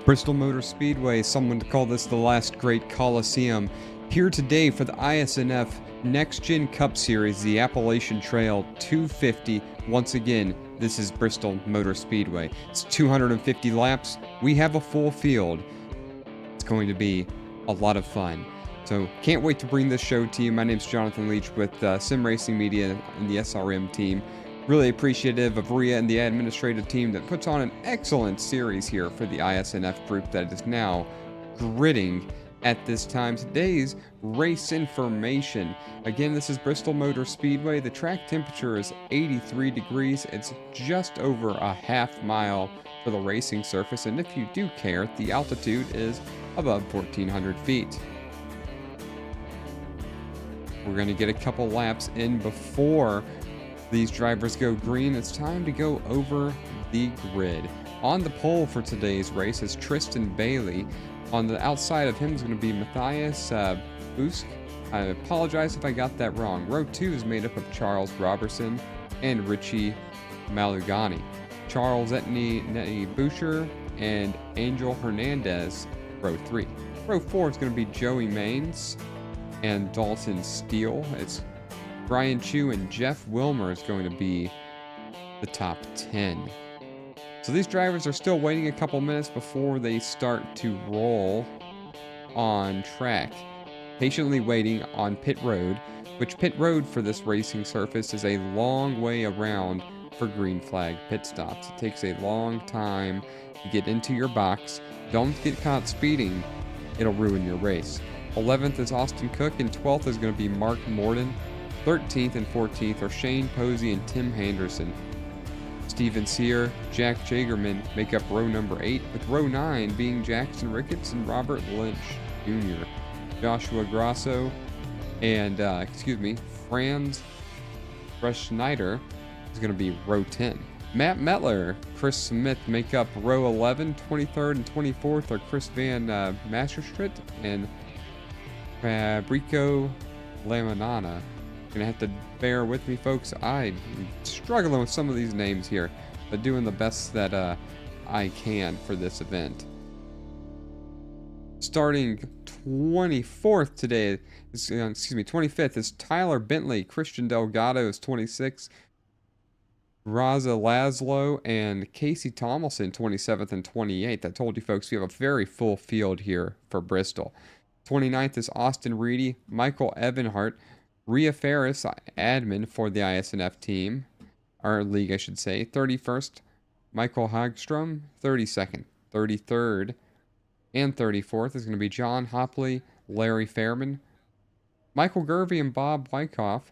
Bristol Motor Speedway, someone to call this the last great Coliseum. Here today for the iSNF NextGen Cup Series, the Appalachian Trail 250. Once again, this is Bristol Motor Speedway. It's 250 laps. We have a full field. It's going to be a lot of fun. So can't wait to bring this show to you. My name's Jonathan Leach with Sim Racing Media and the SRM team. Really appreciative of Rhea and the administrative team that puts on an excellent series here for the iSNF group that is now gritting at this time. Today's race information. Again, this is Bristol Motor Speedway. The track temperature is 83 degrees. It's just over a half mile for the racing surface. And if you do care, the altitude is above 1,400 feet. We're going to get a couple laps in before these drivers go green. It's time to go over the grid. On the pole for today's race is Tristan Bailey. On the outside of him is going to be Matthias Busk. I apologize if I got that wrong. Row 2 is made up of Charles Robertson and Richie Malugani. Charles Etney Boucher and Angel Hernandez, row 3. Row 4 is going to be Joey Maines and Dalton Steele. It's Brian Chu and Jeff Wilmer is going to be the top 10. So these drivers are still waiting a couple minutes before they start to roll on track. Patiently waiting on pit road, which pit road for this racing surface is a long way around for green flag pit stops. It takes a long time to get into your box. Don't get caught speeding. It'll ruin your race. 11th is Austin Cook and 12th is going to be Mark Morden. 13th and 14th are Shane Posey and Tim Henderson. Steven Sear, Jack Jagerman make up row number 8, with row 9 being Jackson Ricketts and Robert Lynch Jr. Joshua Grasso and, Franz Schneider is going to be row 10. Matt Metler, Chris Smith make up row 11. 23rd and 24th are Chris Van Masterstritt and Fabrico Lamanana. Gonna have to bear with me, folks. I'm struggling with some of these names here, but doing the best that I can for this event. Starting 24th today, 25th is Tyler Bentley. Christian Delgado is 26th. Raza Laszlo and Casey Tomlinson, 27th and 28th. I told you, folks, we have a very full field here for Bristol. 29th is Austin Reedy, Michael Evanhart, Rhea Ferris, admin for the iSNF team, our league, I should say. 31st, Michael Hagstrom. 32nd, 33rd, and 34th is going to be John Hopley, Larry Fairman, Michael Gervey, and Bob Wyckoff.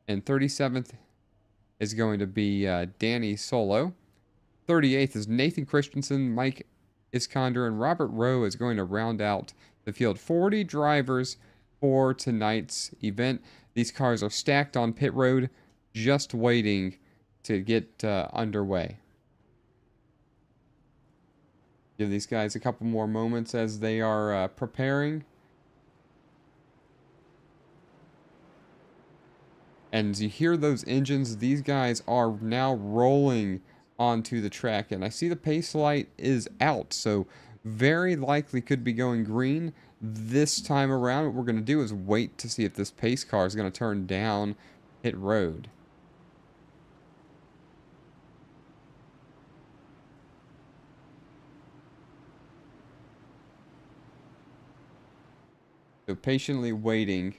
And 37th is going to be Danny Solo. 38th is Nathan Christensen, Mike Iskander, and Robert Rowe is going to round out the field. 40 drivers for tonight's event. These cars are stacked on pit road, just waiting to get underway. Give these guys a couple more moments as they are preparing. And as you hear those engines, these guys are now rolling onto the track. And I see the pace light is out, so very likely could be going green. This time around, what we're going to do is wait to see if this pace car is going to turn down pit road. So patiently waiting.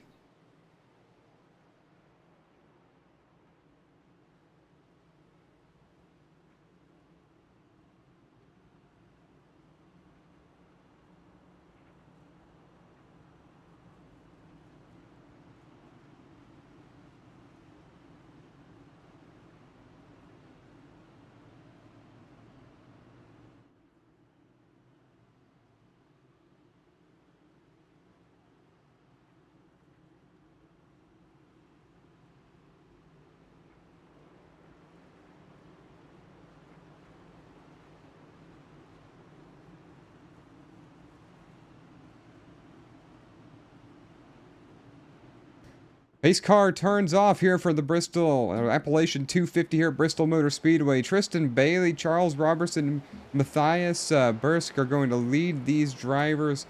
Pace car turns off here for the Bristol Appalachian 250 here at Bristol Motor Speedway. Tristan Bailey, Charles Robertson, Matthias Bursk are going to lead these drivers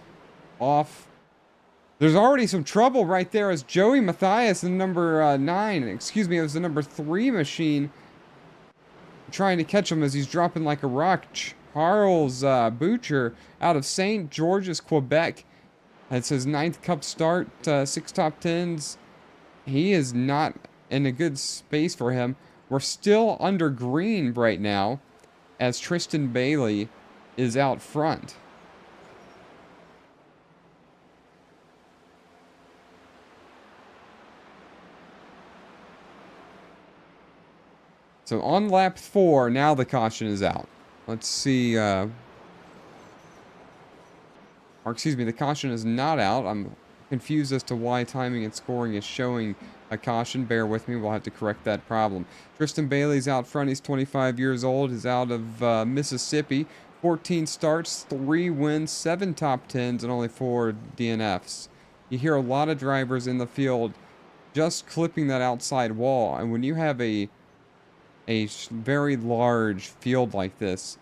off. There's already some trouble right there as Joey Matthias in number 9, excuse me, it was the number 3 machine, trying to catch him as he's dropping like a rock. Charles Butcher out of St. George's, Quebec. That's his 9th Cup start, 6 top 10s. He is not in a good space for him. We're still under green right now as Tristan Bailey is out front. So on lap 4, now the caution is out. Let's see. Or excuse me, the caution is not out. I'm confused as to why timing and scoring is showing a caution. Bear with me, we'll have to correct that problem. Tristan Bailey's out front. He's 25 years old. He's out of Mississippi. 14 starts, 3 wins, 7 top 10s, and only 4 DNFs. You hear a lot of drivers in the field just clipping that outside wall, and when you have a very large field like this,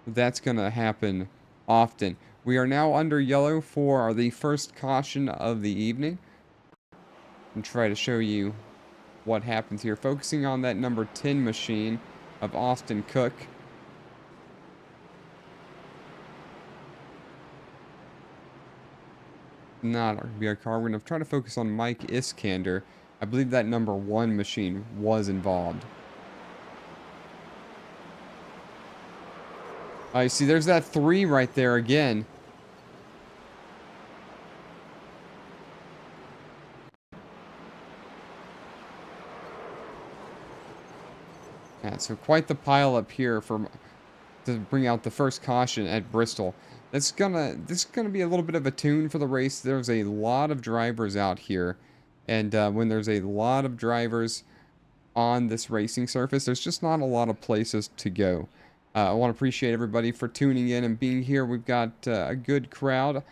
that's going to happen often. We are now under yellow for the first caution of the evening. And try to show you what happens here. Focusing on that number 10 machine of Austin Cook. Not our car. We're going to try to focus on Mike Iskander. I believe that number 1 machine was involved. You see, there's that 3 right there again. Yeah, so quite the pile up here to bring out the first caution at Bristol. This is gonna be a little bit of a tune for the race. There's a lot of drivers out here, and when there's a lot of drivers on this racing surface, there's just not a lot of places to go. I want to appreciate everybody for tuning in and being here. We've got a good crowd,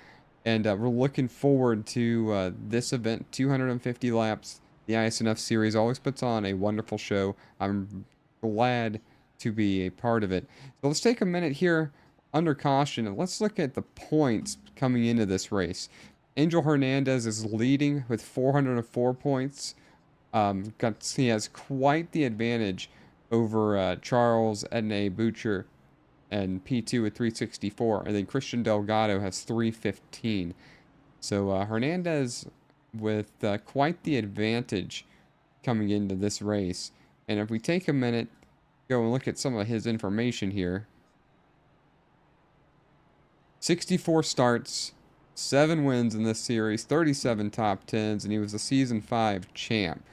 and we're looking forward to this event. 250 laps. The iSNF series always puts on a wonderful show. I'm glad to be a part of it. So let's take a minute here under caution, and let's look at the points coming into this race. Angel Hernandez is leading with 404 points. He has quite the advantage over Charles Edney Butcher and P2 with 364, and then Christian Delgado has 315. So Hernandez with quite the advantage coming into this race. And if we take a minute, go and look at some of his information here. 64 starts, 7 wins in this series, 37 top 10s, and he was a Season 5 champ.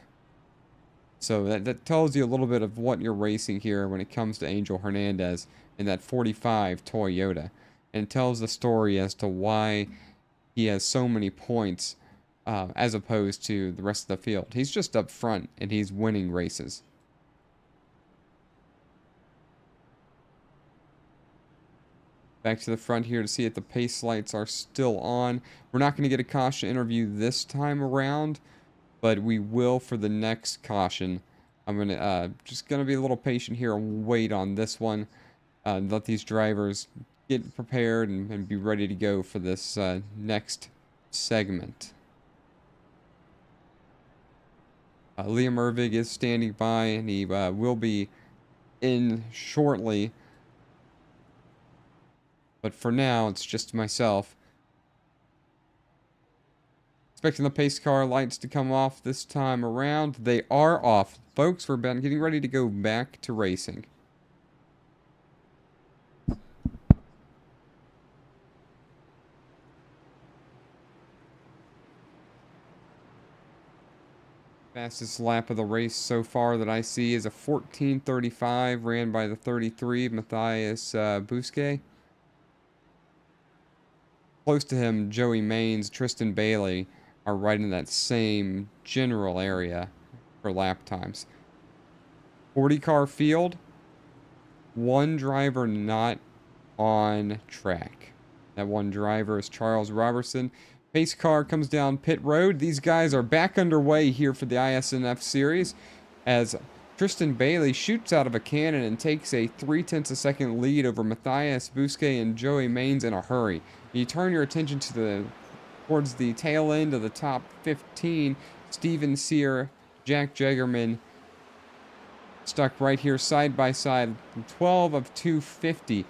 So that tells you a little bit of what you're racing here when it comes to Angel Hernandez in that 45 Toyota. And it tells the story as to why he has so many points as opposed to the rest of the field. He's just up front and he's winning races. Back to the front here to see if the pace lights are still on. We're not going to get a caution interview this time around, but we will for the next caution. I'm gonna just gonna be a little patient here and wait on this one. Let these drivers get prepared and be ready to go for this next segment. Liam Ervig is standing by, and he will be in shortly. But for now, it's just myself. Expecting the pace car lights to come off this time around. They are off. Folks, we're getting ready to go back to racing. Fastest lap of the race so far that I see is a 14:35, ran by the 33, Matthias Busquet. Close to him, Joey Maines, Tristan Bailey are right in that same general area for lap times. 40 car field, 1 driver not on track. That 1 driver is Charles Robertson. Pace car comes down pit road. These guys are back underway here for the iSNF series as Tristan Bailey shoots out of a cannon and takes a 0.3 second lead over Matthias Busquet and Joey Maines in a hurry. You turn your attention to towards the tail end of the top 15. Steven Sear, Jack Jagerman stuck right here side by side, 12 of 250.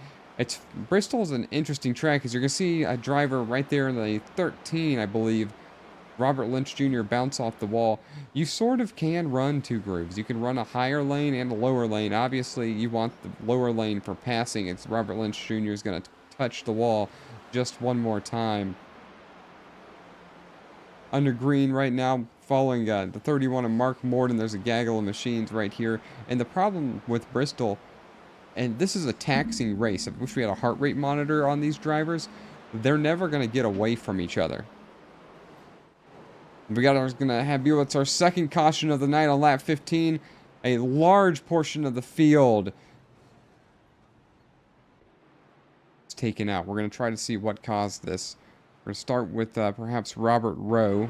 Bristol's an interesting track, as you're gonna see a driver right there in the 13, I believe, Robert Lynch Jr. bounce off the wall. You sort of can run two grooves. You can run a higher lane and a lower lane. Obviously, you want the lower lane for passing. It's Robert Lynch Jr. is gonna touch the wall just one more time. Under green right now, following the 31 of Mark Morden. There's a gaggle of machines right here. And the problem with Bristol, and this is a taxing race. I wish we had a heart rate monitor on these drivers. They're never going to get away from each other. It's our second caution of the night on lap 15. A large portion of the field is taken out. We're going to try to see what caused this. We're going to start with perhaps Robert Rowe.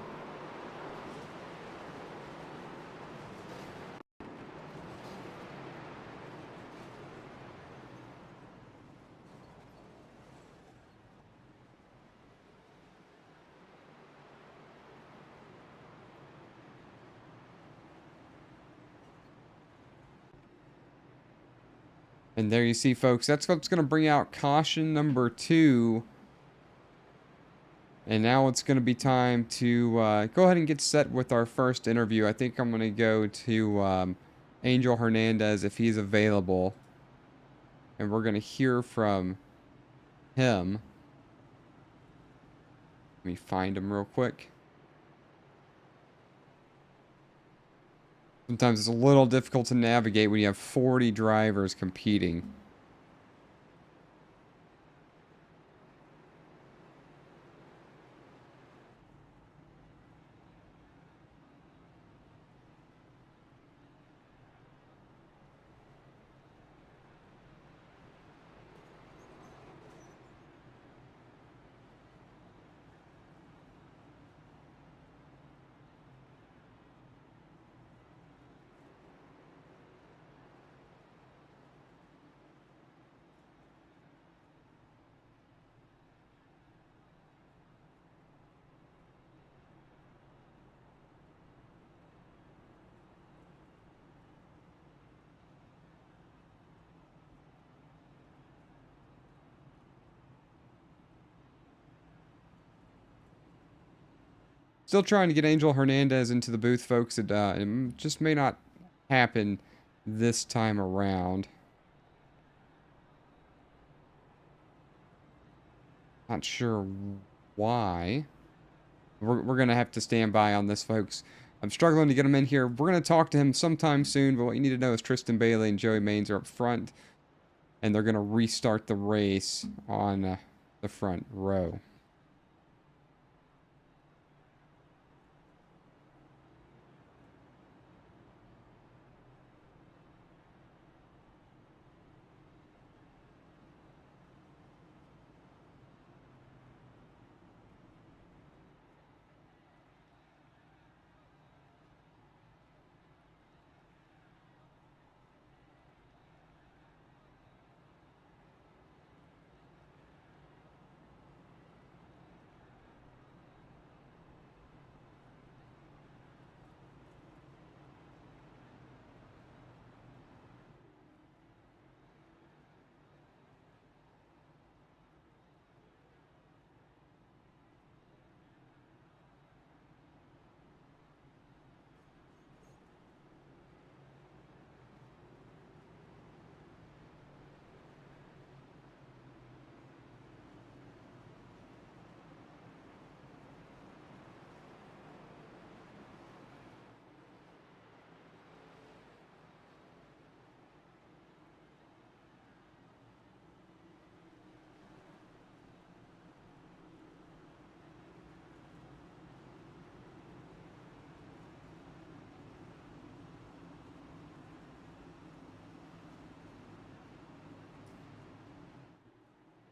And there you see, folks, that's what's going to bring out caution number 2. And now it's going to be time to go ahead and get set with our first interview. I think I'm going to go to Angel Hernandez if he's available. And we're going to hear from him. Let me find him real quick. Sometimes it's a little difficult to navigate when you have 40 drivers competing. Still trying to get Angel Hernandez into the booth, folks. It just may not happen this time around. Not sure why. We're going to have to stand by on this, folks. I'm struggling to get him in here. We're going to talk to him sometime soon, but what you need to know is Tristan Bailey and Joey Maines are up front, and they're going to restart the race on the front row.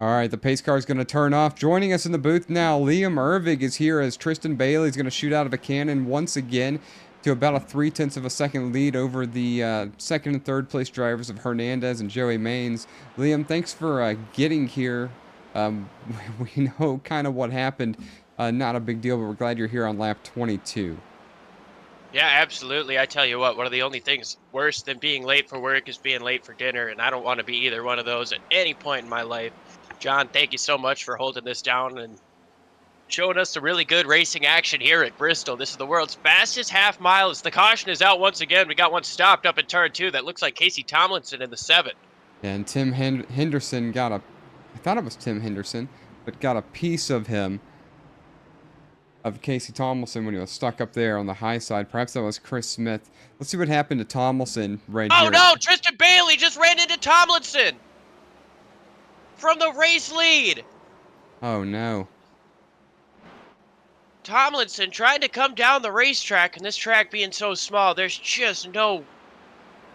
All right, the pace car is going to turn off. Joining us in the booth now, Liam Ervig is here as Tristan Bailey is going to shoot out of a cannon once again to about a 0.3 of a second lead over the second and third place drivers of Hernandez and Joey Maines. Liam, thanks for getting here. We know kind of what happened. Not a big deal, but we're glad you're here on lap 22. Yeah, absolutely. I tell you what, one of the only things worse than being late for work is being late for dinner, and I don't want to be either one of those at any point in my life. John, thank you so much for holding this down and showing us some really good racing action here at Bristol. This is the world's fastest half mile. As the caution is out once again, we got one stopped up in turn 2. That looks like Casey Tomlinson in the 7. And Tim Henderson got a, I thought it was Tim Henderson, but got a piece of him, of Casey Tomlinson when he was stuck up there on the high side. Perhaps that was Chris Smith. Let's see what happened to Tomlinson right here. Oh no, Tristan Bailey just ran into Tomlinson from the race lead. Oh no. Tomlinson trying to come down the racetrack, and this track being so small, there's just no,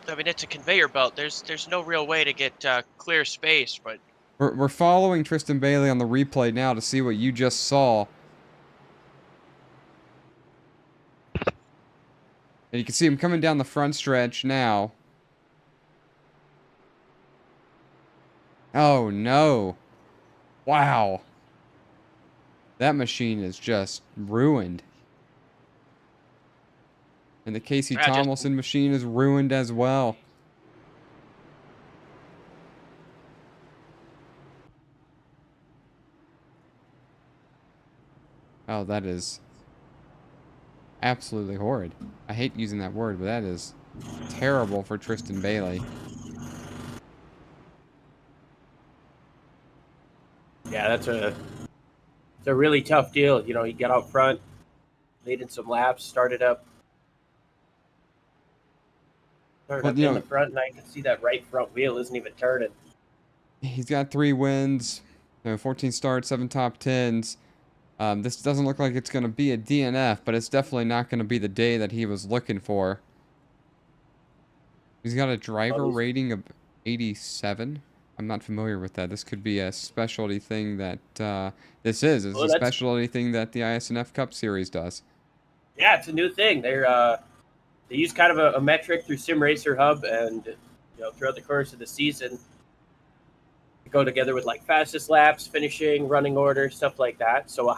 I mean, it's a conveyor belt. There's no real way to get clear space, but We're following Tristan Bailey on the replay now to see what you just saw. And you can see him coming down the front stretch now. Oh no. Wow. That machine is just ruined. And the Casey Tomlinson machine is ruined as well. Oh, that is absolutely horrid. I hate using that word, but that is terrible for Tristan Bailey. Yeah, it's a really tough deal. You know, he got out front, leading some laps, started up in the front, and I can see that right front wheel isn't even turning. He's got 3 wins, 14 starts, 7 top 10s. This doesn't look like it's going to be a DNF, but it's definitely not going to be the day that he was looking for. He's got a driver rating of 87. I'm not familiar with that. This could be a specialty thing that this is. It's a specialty thing that the iSNF Cup Series does. Yeah, it's a new thing. They use kind of a metric through Sim Racer Hub, and throughout the course of the season, go together with like fastest laps, finishing, running order, stuff like that. So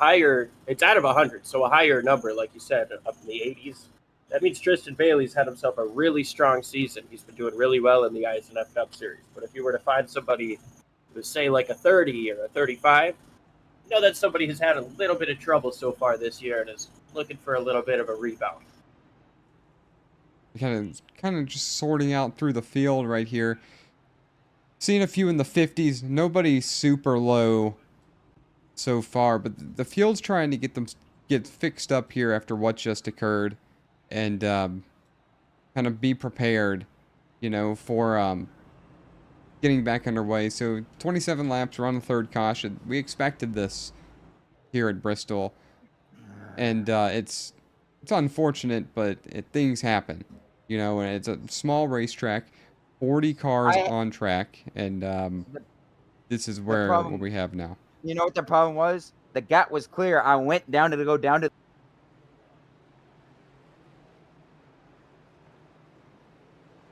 it's out of 100. So a higher number, like you said, up in the 80s. That means Tristan Bailey's had himself a really strong season. He's been doing really well in the iSNF Cup Series. But if you were to find somebody who say like a 30 or a 35, that somebody has had a little bit of trouble so far this year and is looking for a little bit of a rebound. Kind of just sorting out through the field right here. Seeing a few in the 50s. Nobody super low so far, but the field's trying to get fixed up here after what just occurred, and kind of be prepared, for getting back underway. So 27 laps, we're on the third caution. We expected this here at Bristol, and it's unfortunate, but things happen, and it's a small racetrack. 40 cars on track, and this is what we have now. You know what the problem was? The gap was clear. I went down to go down to.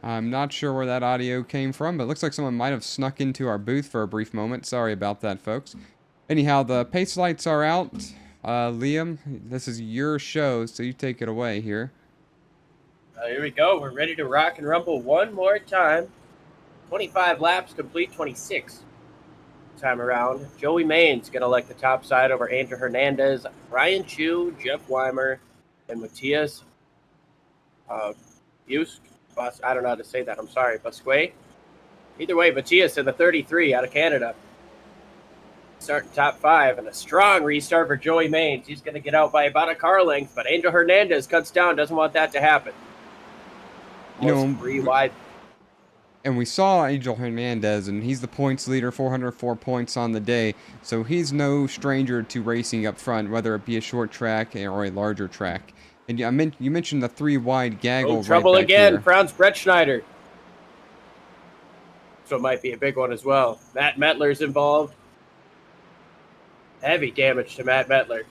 I'm not sure where that audio came from, but it looks like someone might have snuck into our booth for a brief moment. Sorry about that, folks. Anyhow, the pace lights are out. Liam, this is your show, so you take it away here. Here we go. We're ready to rock and rumble one more time. 25 laps complete, 26 time around. Joey Maines going to elect the top side over Andrew Hernandez, Ryan Chu, Jeff Weimer, and Matthias Busk. I don't know how to say that. I'm sorry. Busquet. Either way, Matthias in the 33 out of Canada. Starting top 5, and a strong restart for Joey Maines. He's going to get out by about a car length, but Angel Hernandez cuts down, doesn't want that to happen. 3 wide. And we saw Angel Hernandez, and he's the points leader, 404 points on the day. So he's no stranger to racing up front, whether it be a short track or a larger track. And you mentioned the 3 wide gaggle. Trouble right again, here. Franz Brett Schneider. So it might be a big one as well. Matt Mettler's involved. Heavy damage to Matt Mettler.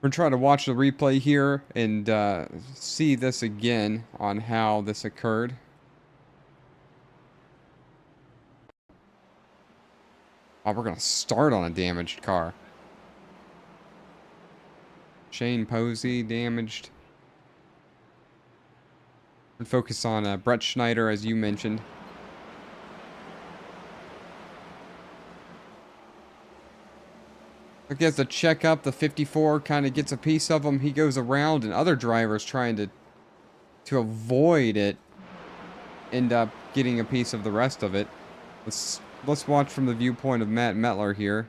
We're trying to watch the replay here and see this again on how this occurred. Oh, we're going to start on a damaged car. Shane Posey damaged. And focus on Brett Schneider, as you mentioned. I guess the check up, the 54 kind of gets a piece of him. He goes around, and other drivers trying to avoid it end up getting a piece of the rest of it. Let's watch from the viewpoint of Matt Mettler here.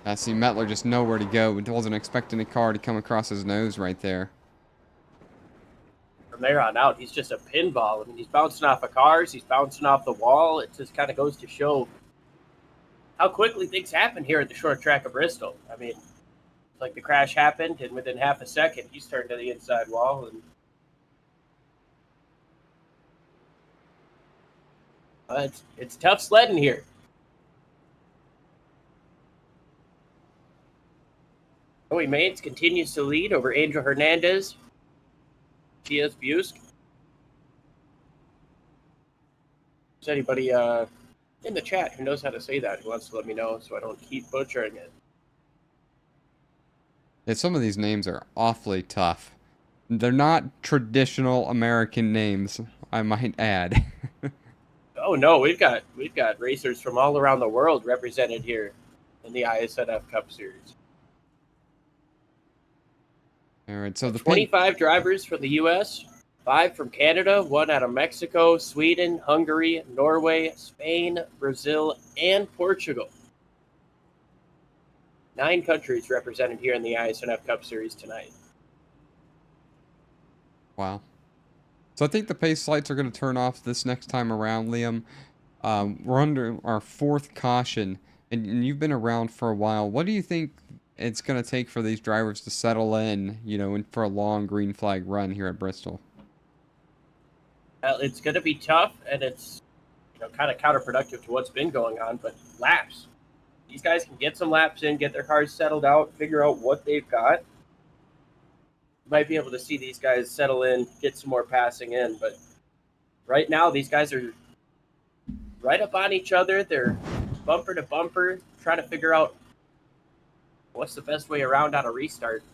I see Mettler just nowhere to go. Wasn't expecting a car to come across his nose right there. From there on out, he's just a pinball. I mean, he's bouncing off of cars. He's bouncing off the wall. It just kind of goes to show how quickly things happen here at the short track of Bristol. I mean, like the crash happened, and within half a second, he's turned to the inside wall. And it's tough sledding here. Joey Maines continues to lead over Angel Hernandez. G.S. Busk. Is anybody in the chat who knows how to say that, who wants to let me know so I don't keep butchering it? Yeah, some of these names are awfully tough. They're not traditional American names, I might add. Oh no, we've got racers from all around the world represented here in the iSNF Cup Series. All right, so the 25 drivers from the U.S., 5 from Canada, 1 out of Mexico, Sweden, Hungary, Norway, Spain, Brazil, and Portugal. 9 countries represented here in the iSNF Cup Series tonight. Wow. So I think the pace lights are going to turn off this next time around, Liam. We're under our 4th caution, and you've been around for a while. What do you think it's going to take for these drivers to settle in, for a long green flag run here at Bristol? Well, it's going to be tough, and it's kind of counterproductive to what's been going on, but laps. These guys can get some laps in, get their cars settled out, figure out what they've got. You might be able to see these guys settle in, get some more passing in, but right now these guys are right up on each other. They're bumper to bumper, trying to figure out what's the best way around on a restart.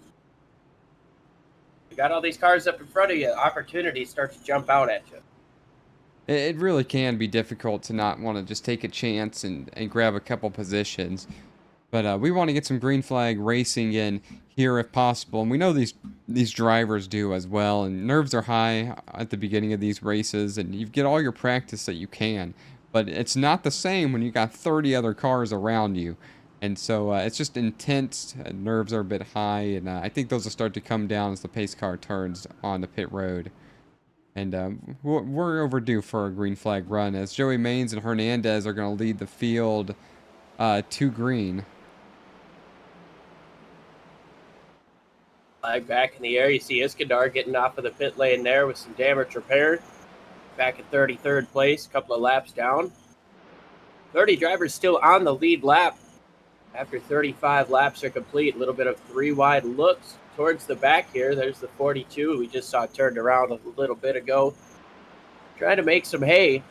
You got all these cars up in front of you, opportunities start to jump out at you. It really can be difficult to not want to just take a chance and grab a couple positions. But we want to get some green flag racing in here if possible. And we know these drivers do as well. And nerves are high at the beginning of these races. And you get all your practice that you can. But it's not the same when you got 30 other cars around you. And so it's just intense. Nerves are a bit high. And I think those will start to come down as the pace car turns on the pit road. And we're overdue for a green flag run as Joey Maines and Hernandez are going to lead the field to green. Flag back in the air. You see Iskandar getting off of the pit lane there with some damage repaired. Back at 33rd place, a couple of laps down. 30 drivers still on the lead lap. After 35 laps are complete, a little bit of 3 wide looks towards the back here. There's the 42 we just saw turned around a little bit ago. Trying to make some hay.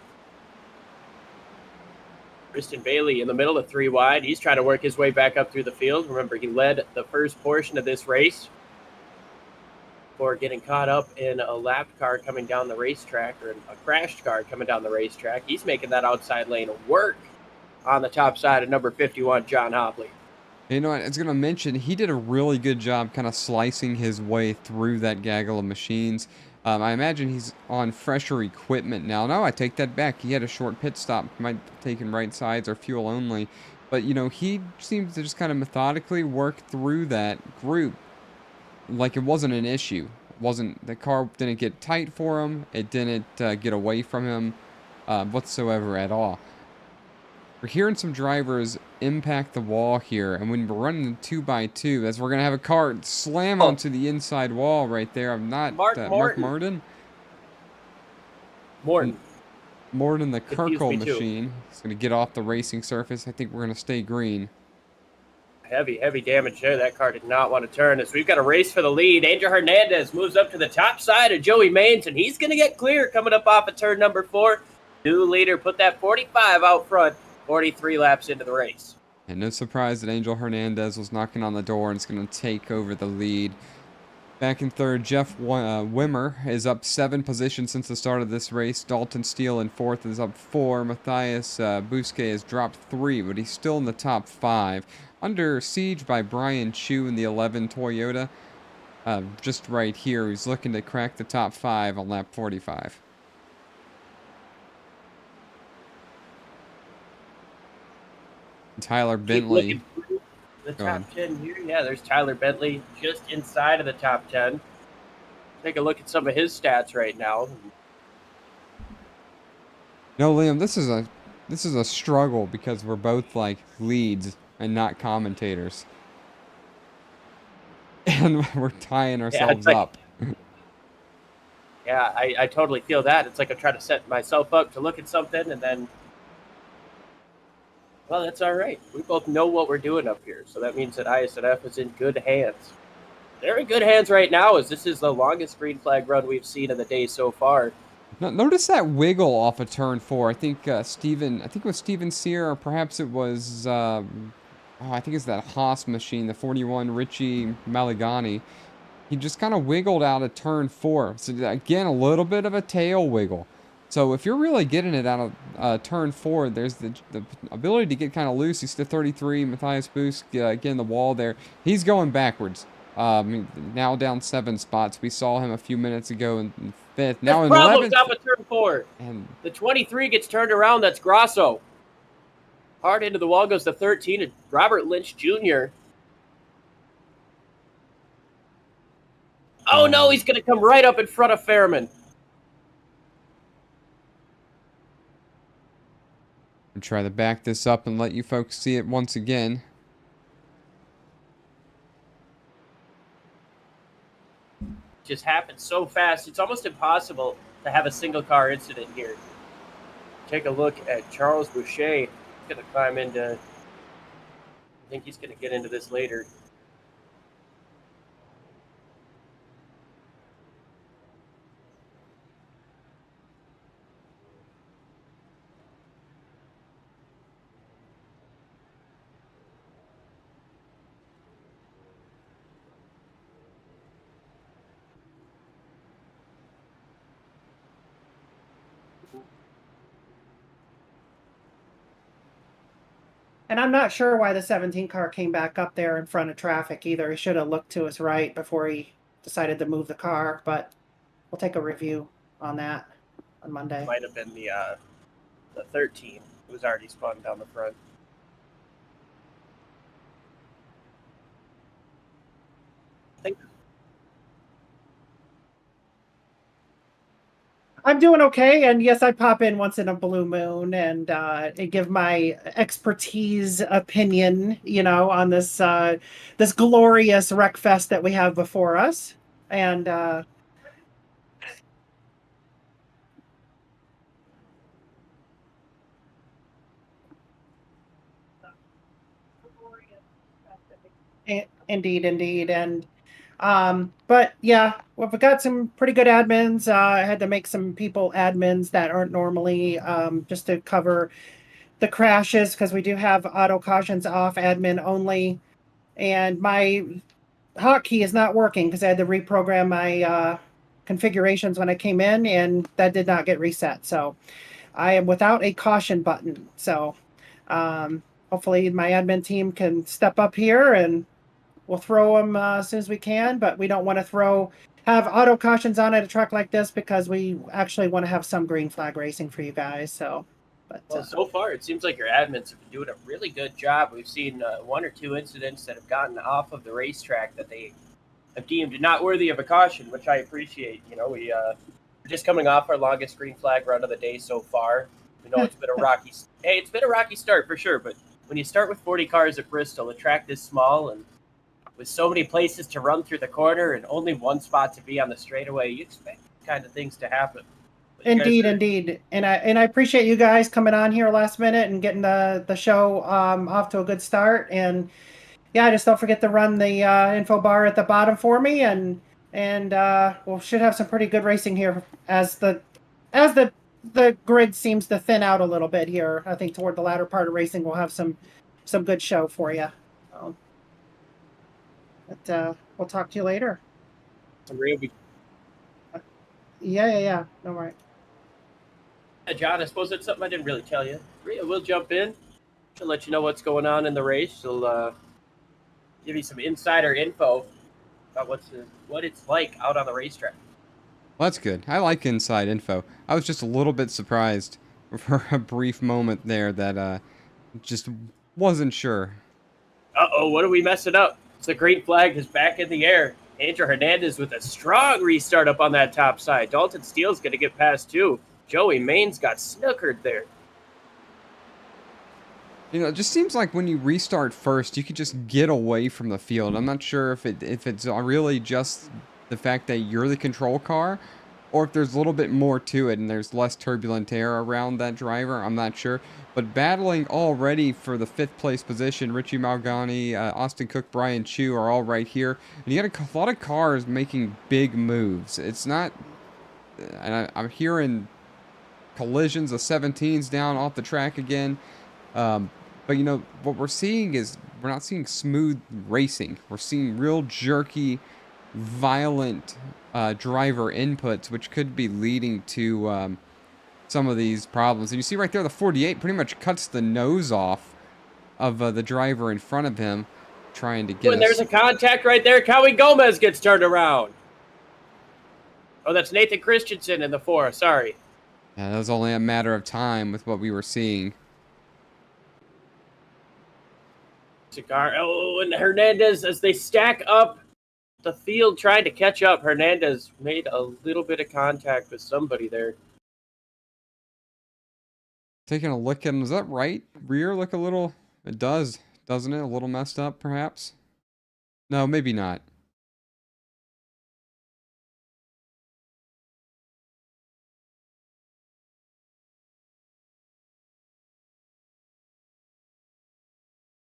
Tristan Bailey in the middle of 3 wide. He's trying to work his way back up through the field. Remember, he led the first portion of this race before getting caught up in a lapped car coming down the racetrack, or a crashed car coming down the racetrack. He's making that outside lane work on the top side of number 51, John Hobley. You know what, I was going to mention, he did a really good job kind of slicing his way through that gaggle of machines. I imagine he's on fresher equipment now. No, I take that back. He had a short pit stop. Might have taken right sides or fuel only. But, he seems to just kind of methodically work through that group like it wasn't an issue. The car didn't get tight for him. It didn't get away from him whatsoever at all. we're hearing some drivers impact the wall here, and when we're running 2x2, that's we're gonna have a car slam onto the inside wall right there. I'm not Mark Mark Morton. Morton, the Confused Kirkle me too. machine. It's gonna get off the racing surface. I think we're gonna stay green. Heavy damage there. That car did not want to turn. As we've got a race for the lead. Angel Hernandez moves up to the top side of Joey Maines, and he's going to get clear coming up off of turn number 4. New leader put that 45 out front, 43 laps into the race. And no surprise that Angel Hernandez was knocking on the door and is going to take over the lead. Back in third, Jeff Wimmer is up 7 positions since the start of this race. Dalton Steele in fourth is up 4. Matthias Bousquet has dropped 3, but he's still in the top 5. Under siege by Brian Chu in the 11 Toyota. Just right here, he's looking to crack the top 5 on lap 45. Tyler Bentley. The top 10 here. Yeah, there's Tyler Bentley just inside of the top 10. Take a look at some of his stats right now. No, Liam, this is a struggle because we're both like leads and not commentators. And we're tying ourselves up. Yeah, I totally feel that. It's like I'm trying to set myself up to look at something and then, well, that's all right. We both know what we're doing up here. So that means that iSNF is in good hands. They're in good hands right now, as this is the longest green flag run we've seen in the day so far. Now, notice that wiggle off of turn 4. I think it was Steven Sear, or perhaps it was, I think it's that Haas machine, the 41 Richie Maligani. He just kind of wiggled out of turn 4. So again, a little bit of a tail wiggle. So if you're really getting it out of turn 4, there's the ability to get kind of loose. He's the 33, Matthias Boost, again, the wall there. He's going backwards. Now down 7 spots. We saw him a few minutes ago in 5th. Now in 11th. Top of turn 4. And the 23 gets turned around. That's Grosso. Hard into the wall goes the 13, and Robert Lynch Jr. Oh, no, he's going to come right up in front of Fairman. And try to back this up and let you folks see it once again. Just happens so fast. It's almost impossible to have a single car incident here. Take a look at Charles Boucher. He's going to climb into, I think he's going to get into this later. And I'm not sure why the 17 car came back up there in front of traffic either. He should have looked to his right before he decided to move the car, but we'll take a review on that on Monday. Might have been the 13 who was already spun down the front. I'm doing okay, and yes, I pop in once in a blue moon and give my expertise opinion, on this this glorious wreck fest that we have before us, and indeed, and. But yeah, well, we've got some pretty good admins. I had to make some people admins that aren't normally, just to cover the crashes, because we do have auto cautions off, admin only. And my hotkey is not working because I had to reprogram my configurations when I came in, and that did not get reset. So I am without a caution button. So hopefully my admin team can step up here, and we'll throw them as soon as we can, but we don't want to have auto cautions on at a track like this because we actually want to have some green flag racing for you guys. So far it seems like your admins have been doing a really good job. We've seen 1 or 2 incidents that have gotten off of the racetrack that they have deemed not worthy of a caution, which I appreciate. We're just coming off our longest green flag run of the day so far. We know it's been a rocky. Hey, it's been a rocky start for sure. But when you start with 40 cars at Bristol, the track this small and with so many places to run through the corner and only one spot to be on the straightaway, you expect these kind of things to happen. Indeed. And I appreciate you guys coming on here last minute and getting the show off to a good start. And yeah, just don't forget to run the info bar at the bottom for me, and we should have some pretty good racing here as the grid seems to thin out a little bit here. I think toward the latter part of racing, we'll have some good show for you. But we'll talk to you later. Yeah. No, right. John, I suppose that's something I didn't really tell you. Rhea will jump in. She'll let you know what's going on in the race. She'll give you some insider info about what it's like out on the racetrack. Well, that's good. I like inside info. I was just a little bit surprised for a brief moment there that just wasn't sure. Uh-oh, what are we messing up? The green flag is back in the air. Andrew Hernandez with a strong restart up on that top side. Dalton Steele's going to get past too. Joey Maines got snookered there. You know, it just seems like when you restart first, you could just get away from the field. I'm not sure if it's really just the fact that you're the control car, or if there's a little bit more to it and there's less turbulent air around that driver. I'm not sure. But battling already for the 5th place position, Richie Malgani, Austin Cook, Brian Chu are all right here. And you got a lot of cars making big moves. It's not... And I'm hearing collisions of 17s down off the track again. But, you know, what we're seeing is we're not seeing smooth racing. We're seeing real jerky, violent driver inputs, which could be leading to some of these problems. And you see right there, the 48 pretty much cuts the nose off of the driver in front of him, trying to get When there's a contact right there, Cowie Gomez gets turned around. Oh, that's Nathan Christensen in the 4. Sorry. Yeah, that was only a matter of time with what we were seeing. Cigar. Oh, and Hernandez, as they stack up the field trying to catch up, Hernandez made a little bit of contact with somebody there. Taking a look at him, is that right? Rear look a little... It does, doesn't it? A little messed up, perhaps? No, maybe not.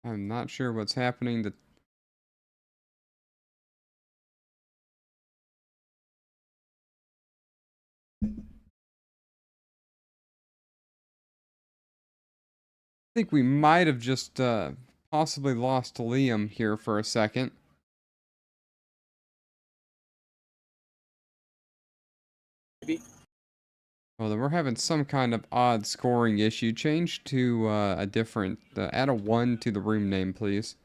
I'm not sure what's happening. I think we might have just possibly lost Liam here for a second. Maybe. Well, then we're having some kind of odd scoring issue. Change to a different... add a 1 to the room name, please.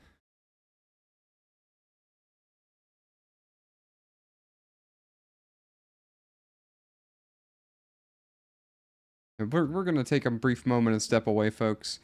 We're going to take a brief moment and step away, folks.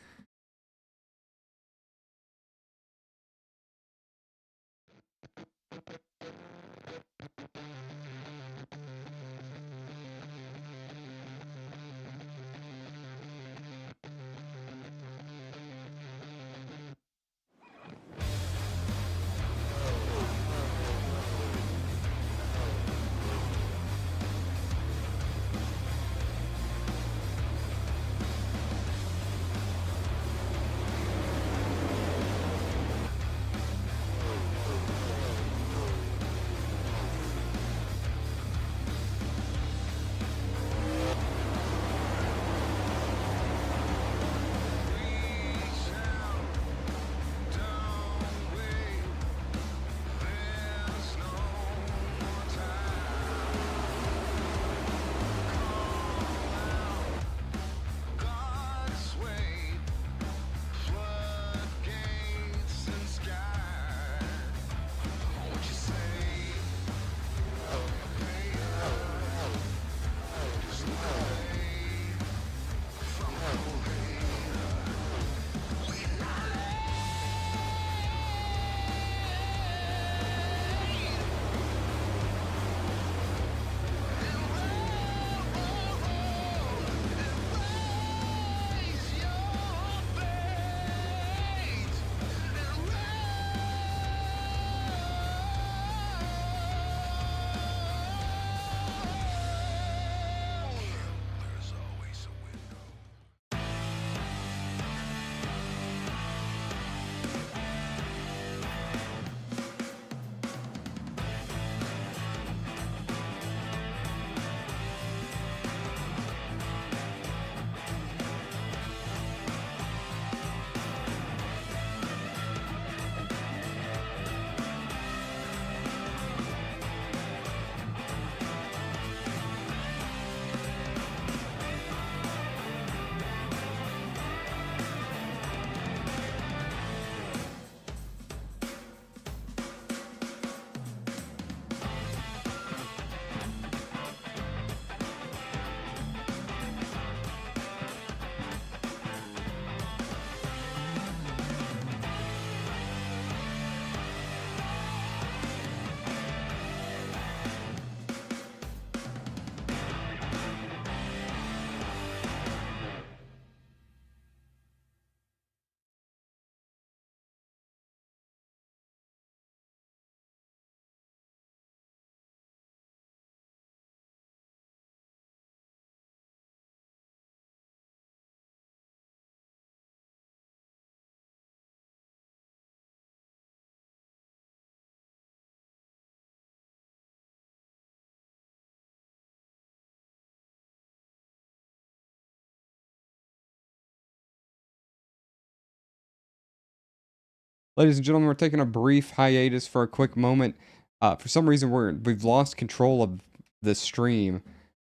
Ladies and gentlemen, we're taking a brief hiatus for a quick moment. For some reason, we've lost control of the stream,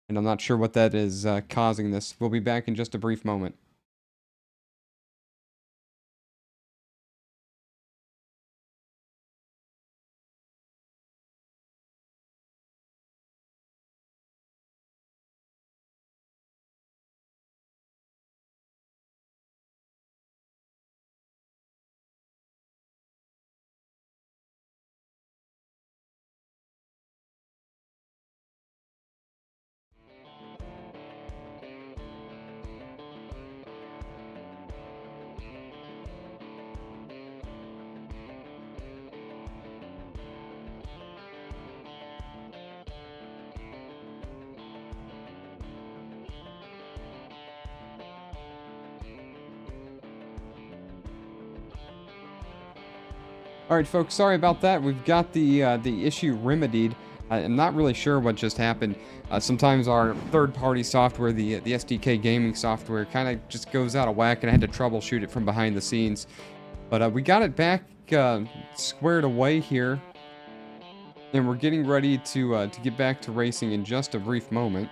and I'm not sure what that is causing this. We'll be back in just a brief moment. All right, folks, sorry about that. We've got the issue remedied. I'm not really sure what just happened. Sometimes our third-party software, the SDK gaming software, kind of just goes out of whack, and I had to troubleshoot it from behind the scenes. But we got it back squared away here, and we're getting ready to get back to racing in just a brief moment.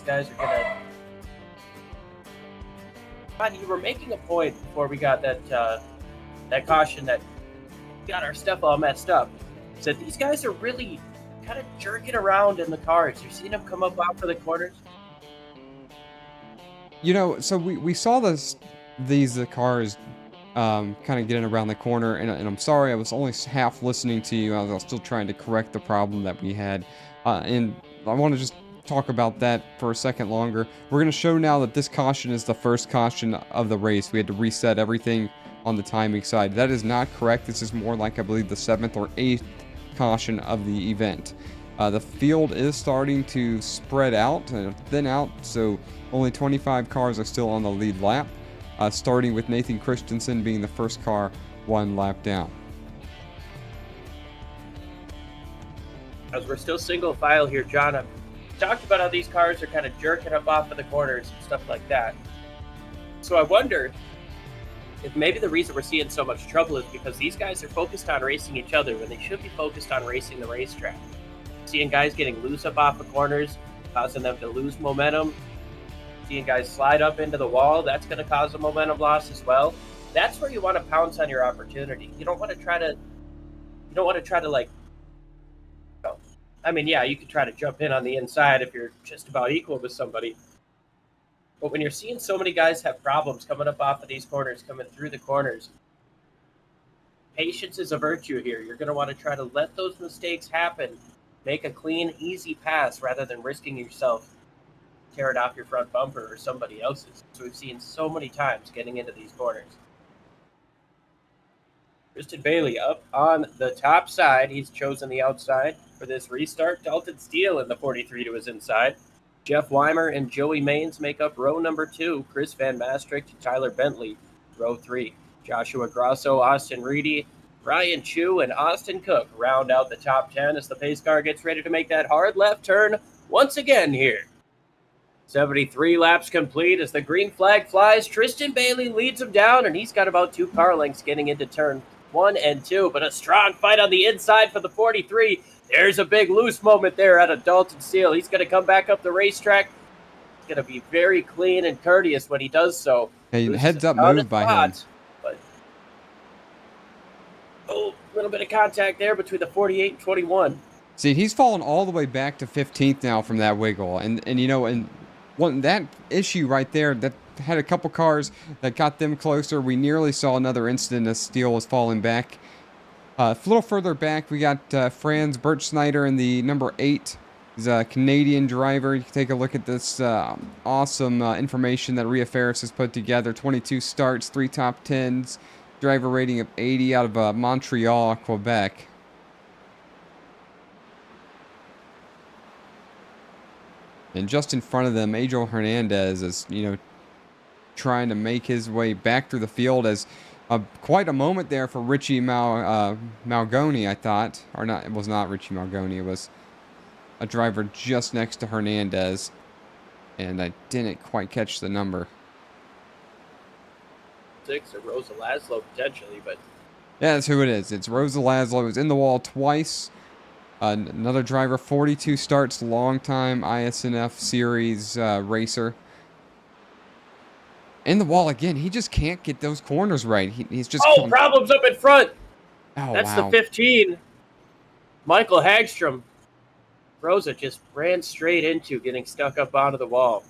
Guys are gonna. God, you were making a point before we got that caution that got our stuff all messed up. Said these guys are really kind of jerking around in the cars. You're seeing them come up out for the corners. You know, so we saw these cars kind of getting around the corner, and I'm sorry, I was only half listening to you. I was still trying to correct the problem that we had, and I want to just talk about that for a second longer. We're going to show now that this caution is the first caution of the race. We had to reset everything on the timing side. That is not correct. This is more like, I believe, the 7th or 8th caution of the event. The field is starting to spread out and thin out, so only 25 cars are still on the lead lap, starting with Nathan Christensen being the first car one lap down. As we're still single file here, John, I've talked about how these cars are kind of jerking up off of the corners and stuff like that. So I wonder if maybe the reason we're seeing so much trouble is because these guys are focused on racing each other when they should be focused on racing the racetrack. Seeing guys getting loose up off the corners, causing them to lose momentum. Seeing guys slide up into the wall, that's going to cause a momentum loss as well. That's where you want to pounce on your opportunity. You don't want to try to like, I mean, yeah, you could try to jump in on the inside if you're just about equal with somebody. But when you're seeing so many guys have problems coming up off of these corners, coming through the corners, patience is a virtue here. You're going to want to try to let those mistakes happen. Make a clean, easy pass rather than risking yourself tearing off your front bumper or somebody else's. So we've seen so many times getting into these corners. Tristan Bailey up on the top side. He's chosen the outside for this restart. Dalton Steele in the 43 to his inside. Jeff Weimer and Joey Maines make up row number 2. Chris Van Maastricht and Tyler Bentley, row 3. Joshua Grosso, Austin Reedy, Ryan Chu, and Austin Cook round out the top 10 as the pace car gets ready to make that hard left turn once again here. 73 laps complete as the green flag flies. Tristan Bailey leads him down, and he's got about 2 car lengths getting into turn 1 and 2, but a strong fight on the inside for the 43. There's a big loose moment there out of Dalton Steele. He's going to come back up the racetrack. He's going to be very clean and courteous when he does so. Hey, heads up move by him. But, a little bit of contact there between the 48 and 21. See, he's fallen all the way back to 15th now from that wiggle. And you know, and that issue right there, that had a couple cars that got them closer. We nearly saw another incident as Steele was falling back. A little further back, we got Franz Birch-Snyder in the number 8. He's a Canadian driver. You can take a look at this awesome information that Ria Ferris has put together. 22 starts, 3 top 10s, driver rating of 80 out of Montreal, Quebec. And just in front of them, Angel Hernandez is, trying to make his way back through the field as quite a moment there for Richie Malgoni, I thought. Or not, it was not Richie Malgoni. It was a driver just next to Hernandez. And I didn't quite catch the number. 6 or Rosa Laszlo potentially, but Yeah, that's who it is. It's Rosa Laszlo. It was in the wall twice. Another driver, 42 starts, long-time iSNF series racer. In the wall again. He just can't get those corners right. He's just... problems up in front. Oh, That's wow. the 15. Michael Hagstrom. Rosa just ran straight into getting stuck up onto the wall.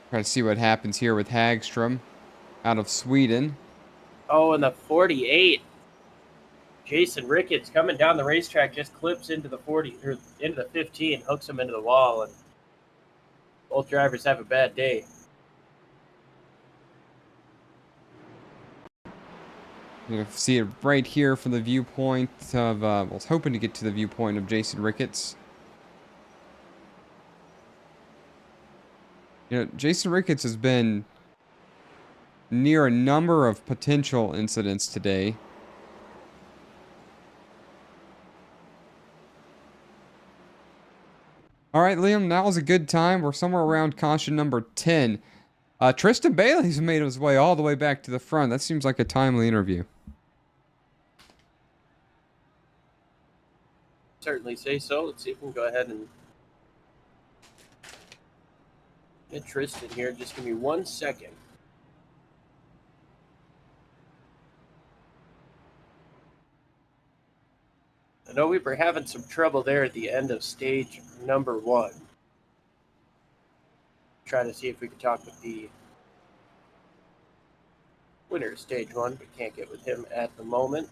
Try to see what happens here with Hagstrom out of Sweden. Oh, and the 48. Jason Ricketts coming down the racetrack just clips into the 40 or into the 15, hooks him into the wall, and both drivers have a bad day. You see it right here from the viewpoint of, I was hoping to get to the viewpoint of Jason Ricketts. Jason Ricketts has been near a number of potential incidents today. All right, Liam, now's a good time. We're somewhere around caution number 10. Tristan Bailey's made his way all the way back to the front. That seems like a timely interview. Certainly say so. Let's see if we can go ahead and get Tristan here. Just give me 1 second. I know we were having some trouble there at the end of stage number 1. Trying to see if we could talk with the winner of stage 1, but can't get with him at the moment.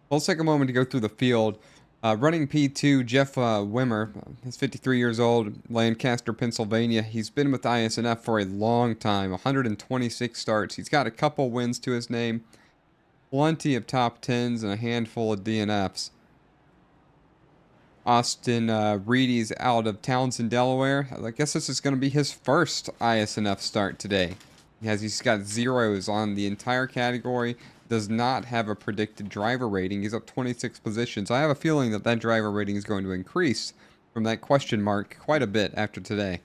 Well, let's take a moment to go through the field. Running P2, Jeff Wimmer. He's 53 years old, Lancaster, Pennsylvania. He's been with iSNF for a long time, 126 starts. He's got a couple wins to his name, plenty of top 10s, and a handful of DNFs. Austin Reedy's out of Townsend, Delaware. I guess this is going to be his first iSNF start today. He's got zeros on the entire category. Does not have a predicted driver rating. He's up 26 positions. I have a feeling that driver rating is going to increase from that question mark quite a bit after today.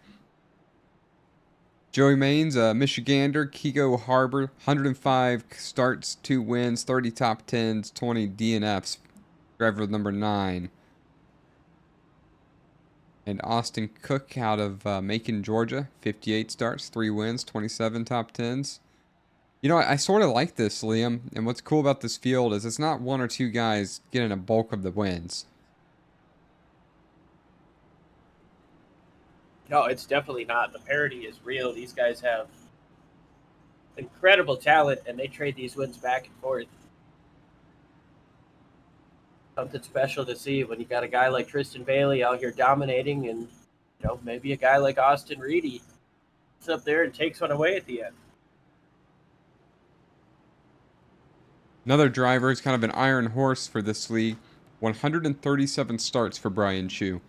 Joey Maines, Michigander, Keego Harbor, 105 starts, 2 wins, 30 top 10s, 20 DNFs. Driver number 9. And Austin Cook out of Macon, Georgia, 58 starts, 3 wins, 27 top 10s. I sort of like this, Liam, and what's cool about this field is it's not 1 or 2 guys getting a bulk of the wins. No, it's definitely not. The parity is real. These guys have incredible talent, and they trade these wins back and forth. Something special to see when you got a guy like Tristan Bailey out here dominating, and maybe a guy like Austin Reedy sits up there and takes one away at the end. Another driver is kind of an iron horse for this league. 137 starts for Brian Chu.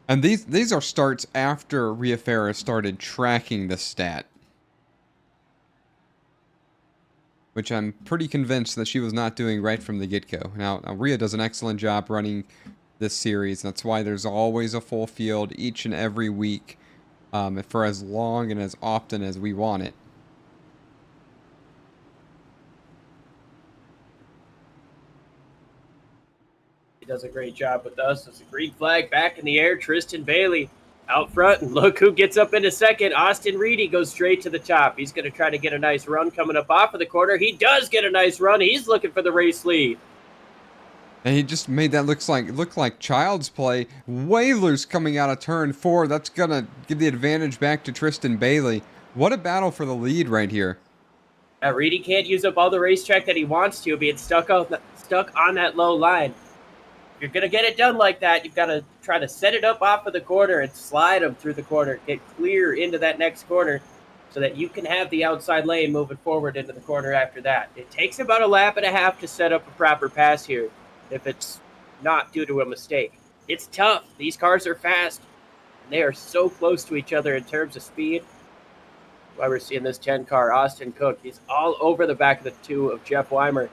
And these are starts after Rhea Farah started tracking the stat. Which I'm pretty convinced that she was not doing right from the get-go. Now Rhea does an excellent job running this series. That's why there's always a full field each and every week for as long and as often as we want it. Does a great job with us. There's a green flag back in the air. Tristan Bailey out front, and look who gets up into second. Austin Reedy goes straight to the top. He's going to try to get a nice run coming up off of the corner. He does get a nice run. He's looking for the race lead. And he just made that look like child's play. Whalers coming out of turn 4. That's going to give the advantage back to Tristan Bailey. What a battle for the lead right here. Reedy can't use up all the racetrack that he wants to, being stuck on that low line. If you're going to get it done like that, you've got to try to set it up off of the corner and slide them through the corner, get clear into that next corner. so that you can have the outside lane moving forward into the corner after that. It takes about a lap and a half to set up a proper pass here if it's not due to a mistake. It's tough. These cars are fast. And they are so close to each other in terms of speed. Why we're seeing this 10 car, Austin Cook. He's all over the back of the 2 of Jeff Weimer.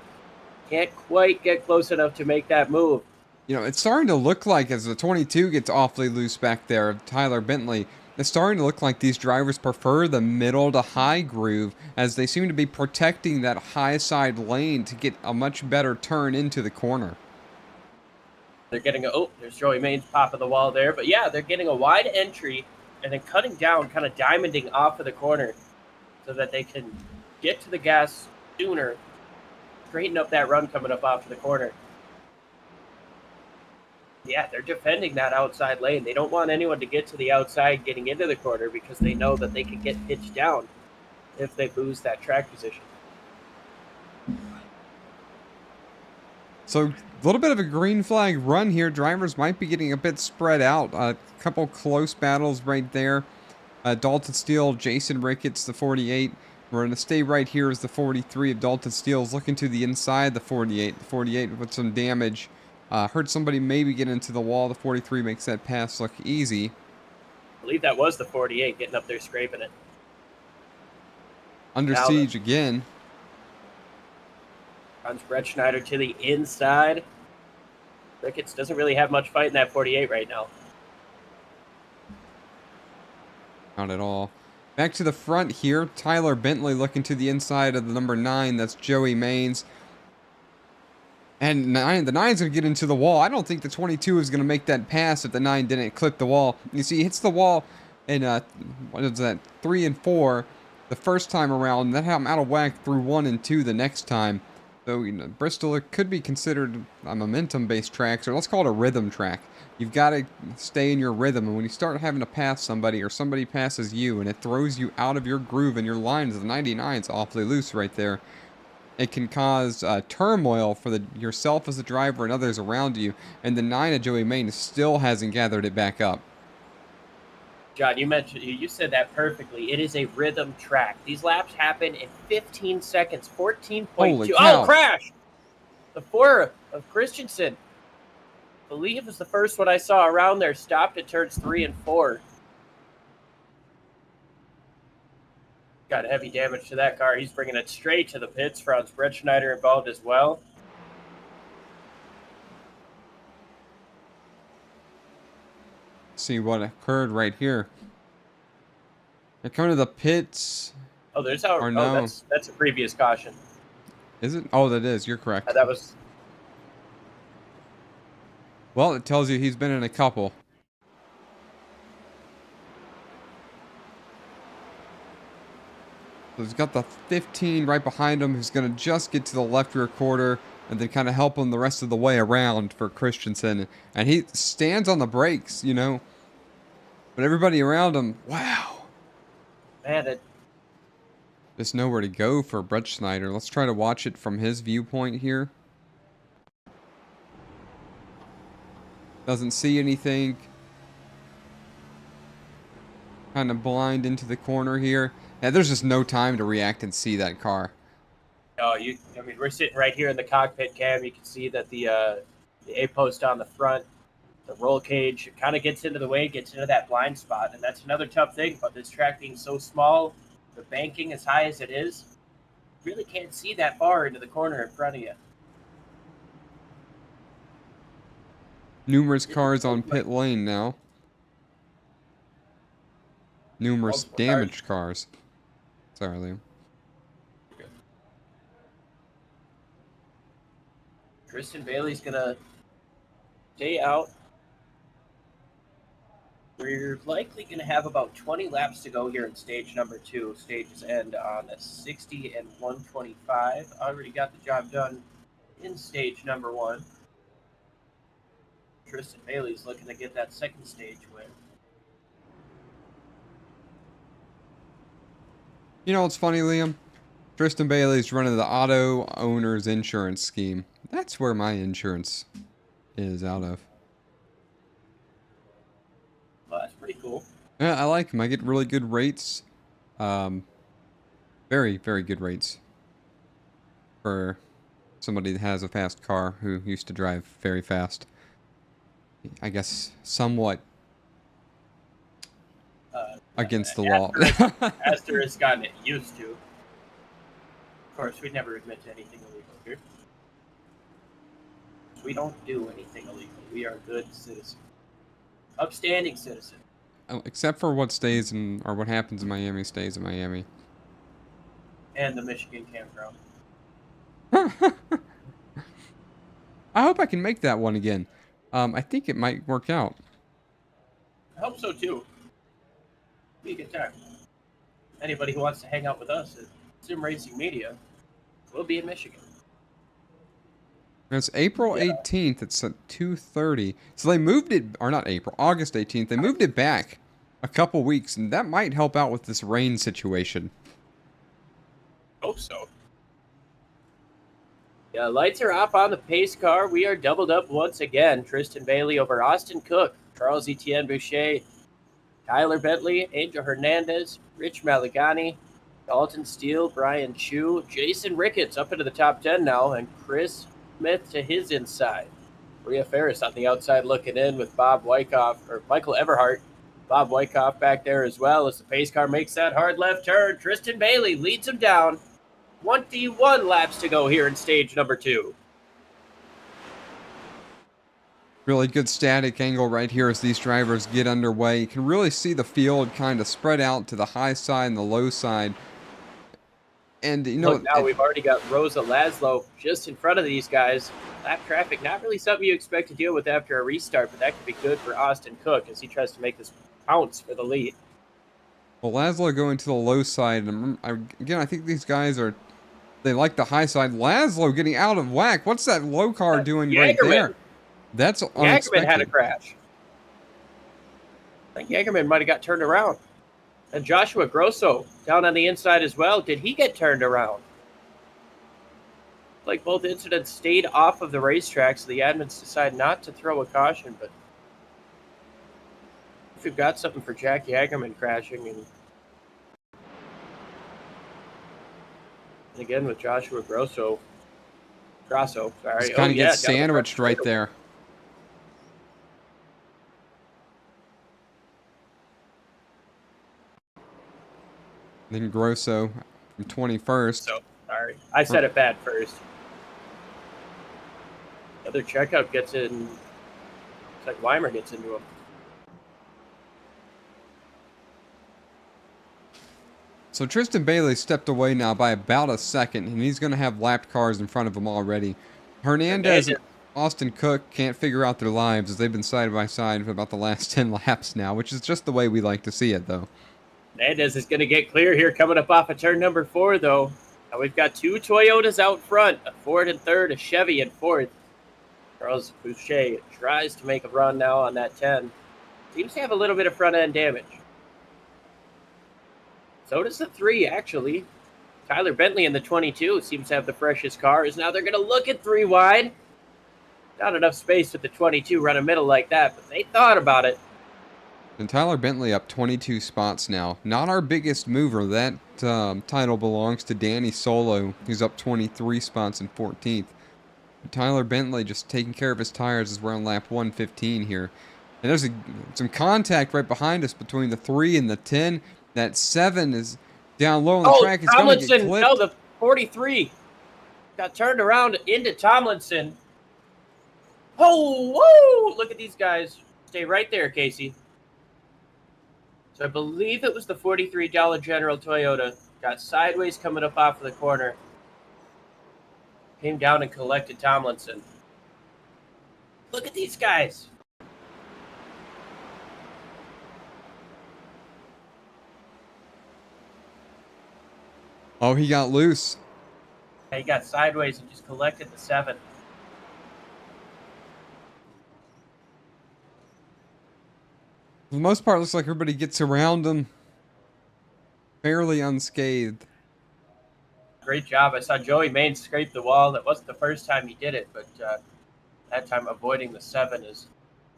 Can't quite get close enough to make that move. You know, it's starting to look like, as the 22 gets awfully loose back there, Tyler Bentley, it's starting to look like these drivers prefer the middle to high groove, as they seem to be protecting that high side lane to get a much better turn into the corner. They're getting there's Joey Maines popping the wall there. But yeah, they're getting a wide entry and then cutting down, kind of diamonding off of the corner so that they can get to the gas sooner, straighten up that run coming up off of the corner. Yeah, they're defending that outside lane. They don't want anyone to get to the outside getting into the corner because they know that they can get pitched down if they lose that track position. So, a little bit of a green flag run here. Drivers might be getting a bit spread out. A couple close battles right there. Dalton Steele, Jason Ricketts, the 48. We're going to stay right here as the 43 of Dalton Steele's looking to the inside, the 48. The 48 with some damage. Heard somebody maybe get into the wall. The 43 makes that pass look easy. I believe that was the 48 getting up there scraping it. Under siege again. Runs Brett Schneider to the inside. Ricketts doesn't really have much fight in that 48 right now. Not at all. Back to the front here. Tyler Bentley looking to the inside of the number 9. That's Joey Maines. And the 9's going to get into the wall. I don't think the 22 is going to make that pass if the 9 didn't clip the wall. You see, he hits the wall in, what is that, 3 and 4 the first time around. That had him out of whack through 1 and 2 the next time. So, you know, Bristol, it could be considered a momentum-based track, or let's call it a rhythm track. You've got to stay in your rhythm, and when you start having to pass somebody, or somebody passes you, and it throws you out of your groove, and your lines, the 99's awfully loose right there, it can cause turmoil for yourself as a driver and others around you. And the 9 of Joey Maines still hasn't gathered it back up. John, you said that perfectly. It is a rhythm track. These laps happen in 15 seconds, 14.2. Holy cow. Oh, crash! The 4 of Christensen. I believe was the first one I saw around there. Stopped at turns 3 and 4. Got heavy damage to that car. He's bringing it straight to the pits. Franz Brett Schneider involved as well. See what occurred right here. They're coming to the pits. Oh, that's a previous caution. Is it? Oh, that is. You're correct. That was. Well, it tells you he's been in a couple. So he's got the 15 right behind him, who's going to just get to the left rear quarter and then kind of help him the rest of the way around for Christensen. And he stands on the brakes, you know. But everybody around him, wow. Man, There's nowhere to go for Brett Schneider. Let's try to watch it from his viewpoint here. Doesn't see anything. Kind of blind into the corner here. Yeah, there's just no time to react and see that car. No, we're sitting right here in the cockpit cam. You can see that the A-post on the front, the roll cage, it kind of gets into the way, gets into that blind spot. And that's another tough thing about this track being so small, the banking as high as it is, you really can't see that far into the corner in front of you. Numerous cars on pit lane now. Numerous damaged cars. Sorry, Liam. Tristan Bailey's going to stay out. We're likely going to have about 20 laps to go here in stage number 2. Stages end on 60 and 125. Already got the job done in stage number 1. Tristan Bailey's looking to get that second stage win. You know what's funny, Liam? Tristan Bailey's running the auto owner's insurance scheme. That's where my insurance is out of. Well, that's pretty cool. Yeah, I like him. I get really good rates. Very, very good rates for somebody that has a fast car who used to drive very fast. I guess somewhat against the law. Aster has gotten it used to. Of course, we'd never admit to anything illegal here. We don't do anything illegal. We are good citizens. Upstanding citizens. Oh, except for what stays in, or what happens in Miami stays in Miami. And the Michigan campground. I hope I can make that one again. I think it might work out. I hope so too. Be a good time. Anybody who wants to hang out with us at Sim Racing Media will be in Michigan. It's April 18th. It's at 2:30. So they moved it, or not April, August 18th. They moved it back a couple weeks, and that might help out with this rain situation. Hope so. Yeah, lights are off on the pace car. We are doubled up once again. Tristan Bailey over Austin Cook, Charles Etienne Boucher, Tyler Bentley, Angel Hernandez, Rich Maligani, Dalton Steele, Brian Chu, Jason Ricketts up into the top 10 now, and Chris Smith to his inside. Rhea Ferris on the outside looking in with Bob Wyckoff, or Michael Everhart. Bob Wyckoff back there as well as the pace car makes that hard left turn. Tristan Bailey leads him down. 21 laps to go here in stage number 2. Really good static angle right here as these drivers get underway. You can really see the field kind of spread out to the high side and the low side. And, you know, look, now we've already got Rosa Laszlo just in front of these guys. Lap traffic, not really something you expect to deal with after a restart, but that could be good for Austin Cook as he tries to make this pounce for the lead. well, Laszlo going to the low side. And again, I think these guys are, they like the high side. Laszlo getting out of whack. What's that low car doing right there? That's unexpected. Jagerman had a crash. I think Jagerman might have got turned around. And Joshua Grosso down on the inside as well. Did he get turned around? Like both incidents stayed off of the racetrack, so the admins decide not to throw a caution. But if we've got something for Jack Jagerman crashing, and again with Joshua Grosso, sorry, Just kind of gets sandwiched right there. Then Grosso from 21st. So, sorry. I said it bad first. Other checkup gets in. It's like Weimer gets into him. So Tristan Bailey stepped away now by about a second, and he's going to have lapped cars in front of him already. Hernandez and Austin Cook can't figure out their lives as they've been side by side for about the last 10 laps now, which is just the way we like to see it, though. Hernandez is going to get clear here coming up off of turn number 4, though. Now we've got 2 Toyotas out front, a Ford in third, a Chevy in fourth. Charles Boucher tries to make a run now on that 10. Seems to have a little bit of front-end damage. So does the 3, actually. Tyler Bentley in the 22 seems to have the freshest cars. Now they're going to look at 3 wide. Not enough space with the 22 run a middle like that, but they thought about it. And Tyler Bentley up 22 spots now. Not our biggest mover. That title belongs to Danny Solo, who's up 23 spots in 14th. Tyler Bentley just taking care of his tires as we're on lap 115 here. And there's some contact right behind us between the 3 and the 10. That 7 is down low on the track. It's going to get clipped. No, the 43 got turned around into Tomlinson. Oh, whoa! Look at these guys. Stay right there, Casey. So I believe it was the $43 General Toyota. Got sideways coming up off of the corner. Came down and collected Tomlinson. Look at these guys. Oh, he got loose. He got sideways and just collected the 7. For the most part, it looks like everybody gets around him fairly unscathed. Great job. I saw Joey Main scrape the wall. That wasn't the first time he did it, but that time avoiding the 7 is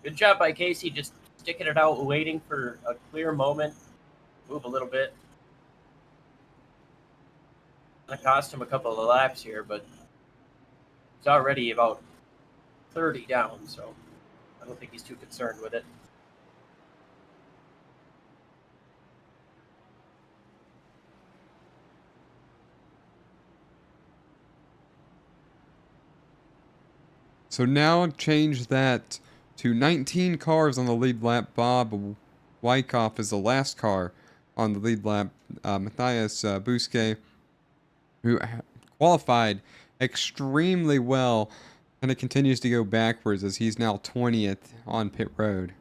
good job by Casey, just sticking it out, waiting for a clear moment. Move a little bit. That cost him a couple of laps here, but he's already about 30 down, so I don't think he's too concerned with it. So now change that to 19 cars on the lead lap. Bob Wyckoff is the last car on the lead lap. Matthias Bousquet, who qualified extremely well, and it continues to go backwards as he's now 20th on pit road.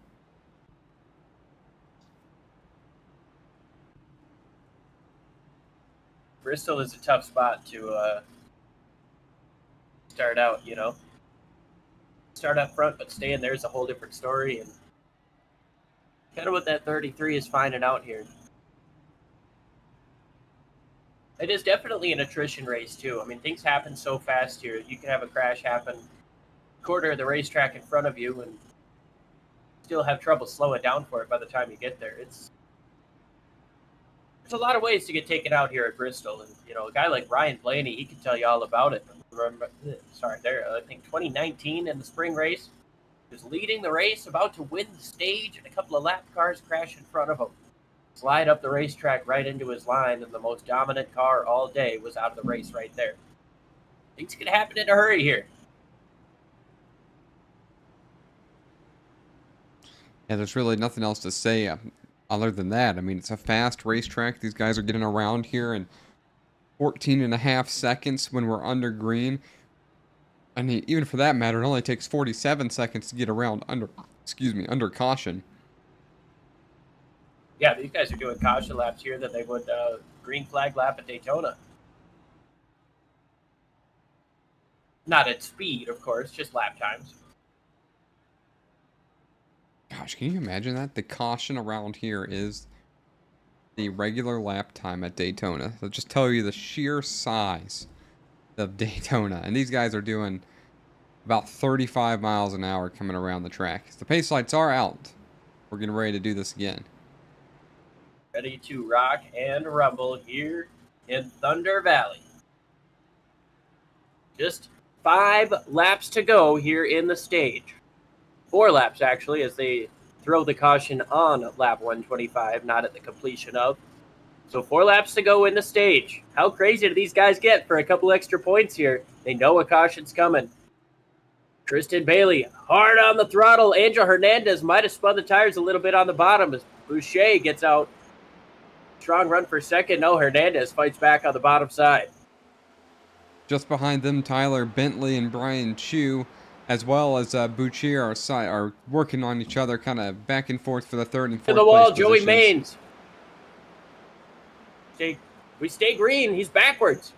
Bristol is a tough spot to start out, you know. Start up front, but stay in there is a whole different story, and kind of what that 33 is finding out here. It is definitely an attrition race, too. I mean, things happen so fast here. You can have a crash happen quarter of the racetrack in front of you and still have trouble slowing down for it by the time you get there. There's a lot of ways to get taken out here at Bristol, and you know, a guy like Ryan Blaney, he can tell you all about it. I think 2019 in the spring race, he was leading the race, about to win the stage, and a couple of lap cars crash in front of him, slide up the racetrack right into his line, and the most dominant car all day was out of the race right there. Things can happen in a hurry here. Yeah, there's really nothing else to say other than that. I mean, it's a fast racetrack. These guys are getting around here in 14.5 seconds when we're under green. I mean, even for that matter, it only takes 47 seconds to get around under caution. Yeah, these guys are doing caution laps here that they would green flag lap at Daytona. Not at speed, of course, just lap times. Gosh, can you imagine that? The caution around here is the regular lap time at Daytona. They'll just tell you the sheer size of Daytona. And these guys are doing about 35 miles an hour coming around the track. The pace lights are out. We're getting ready to do this again. Ready to rock and rumble here in Thunder Valley. Just 5 laps to go here in the stage. 4 laps, actually, as they throw the caution on lap 125, not at the completion of. So 4 laps to go in the stage. How crazy do these guys get for a couple extra points here? They know a caution's coming. Tristan Bailey, hard on the throttle. Angel Hernandez might have spun the tires a little bit on the bottom as Boucher gets out. Strong run for second. No, Hernandez fights back on the bottom side. Just behind them, Tyler Bentley and Brian Chu, as well as Boucher, are working on each other, kind of back and forth for the third and fourth To the wall, place Joey positions. Maines. We stay green. He's backwards.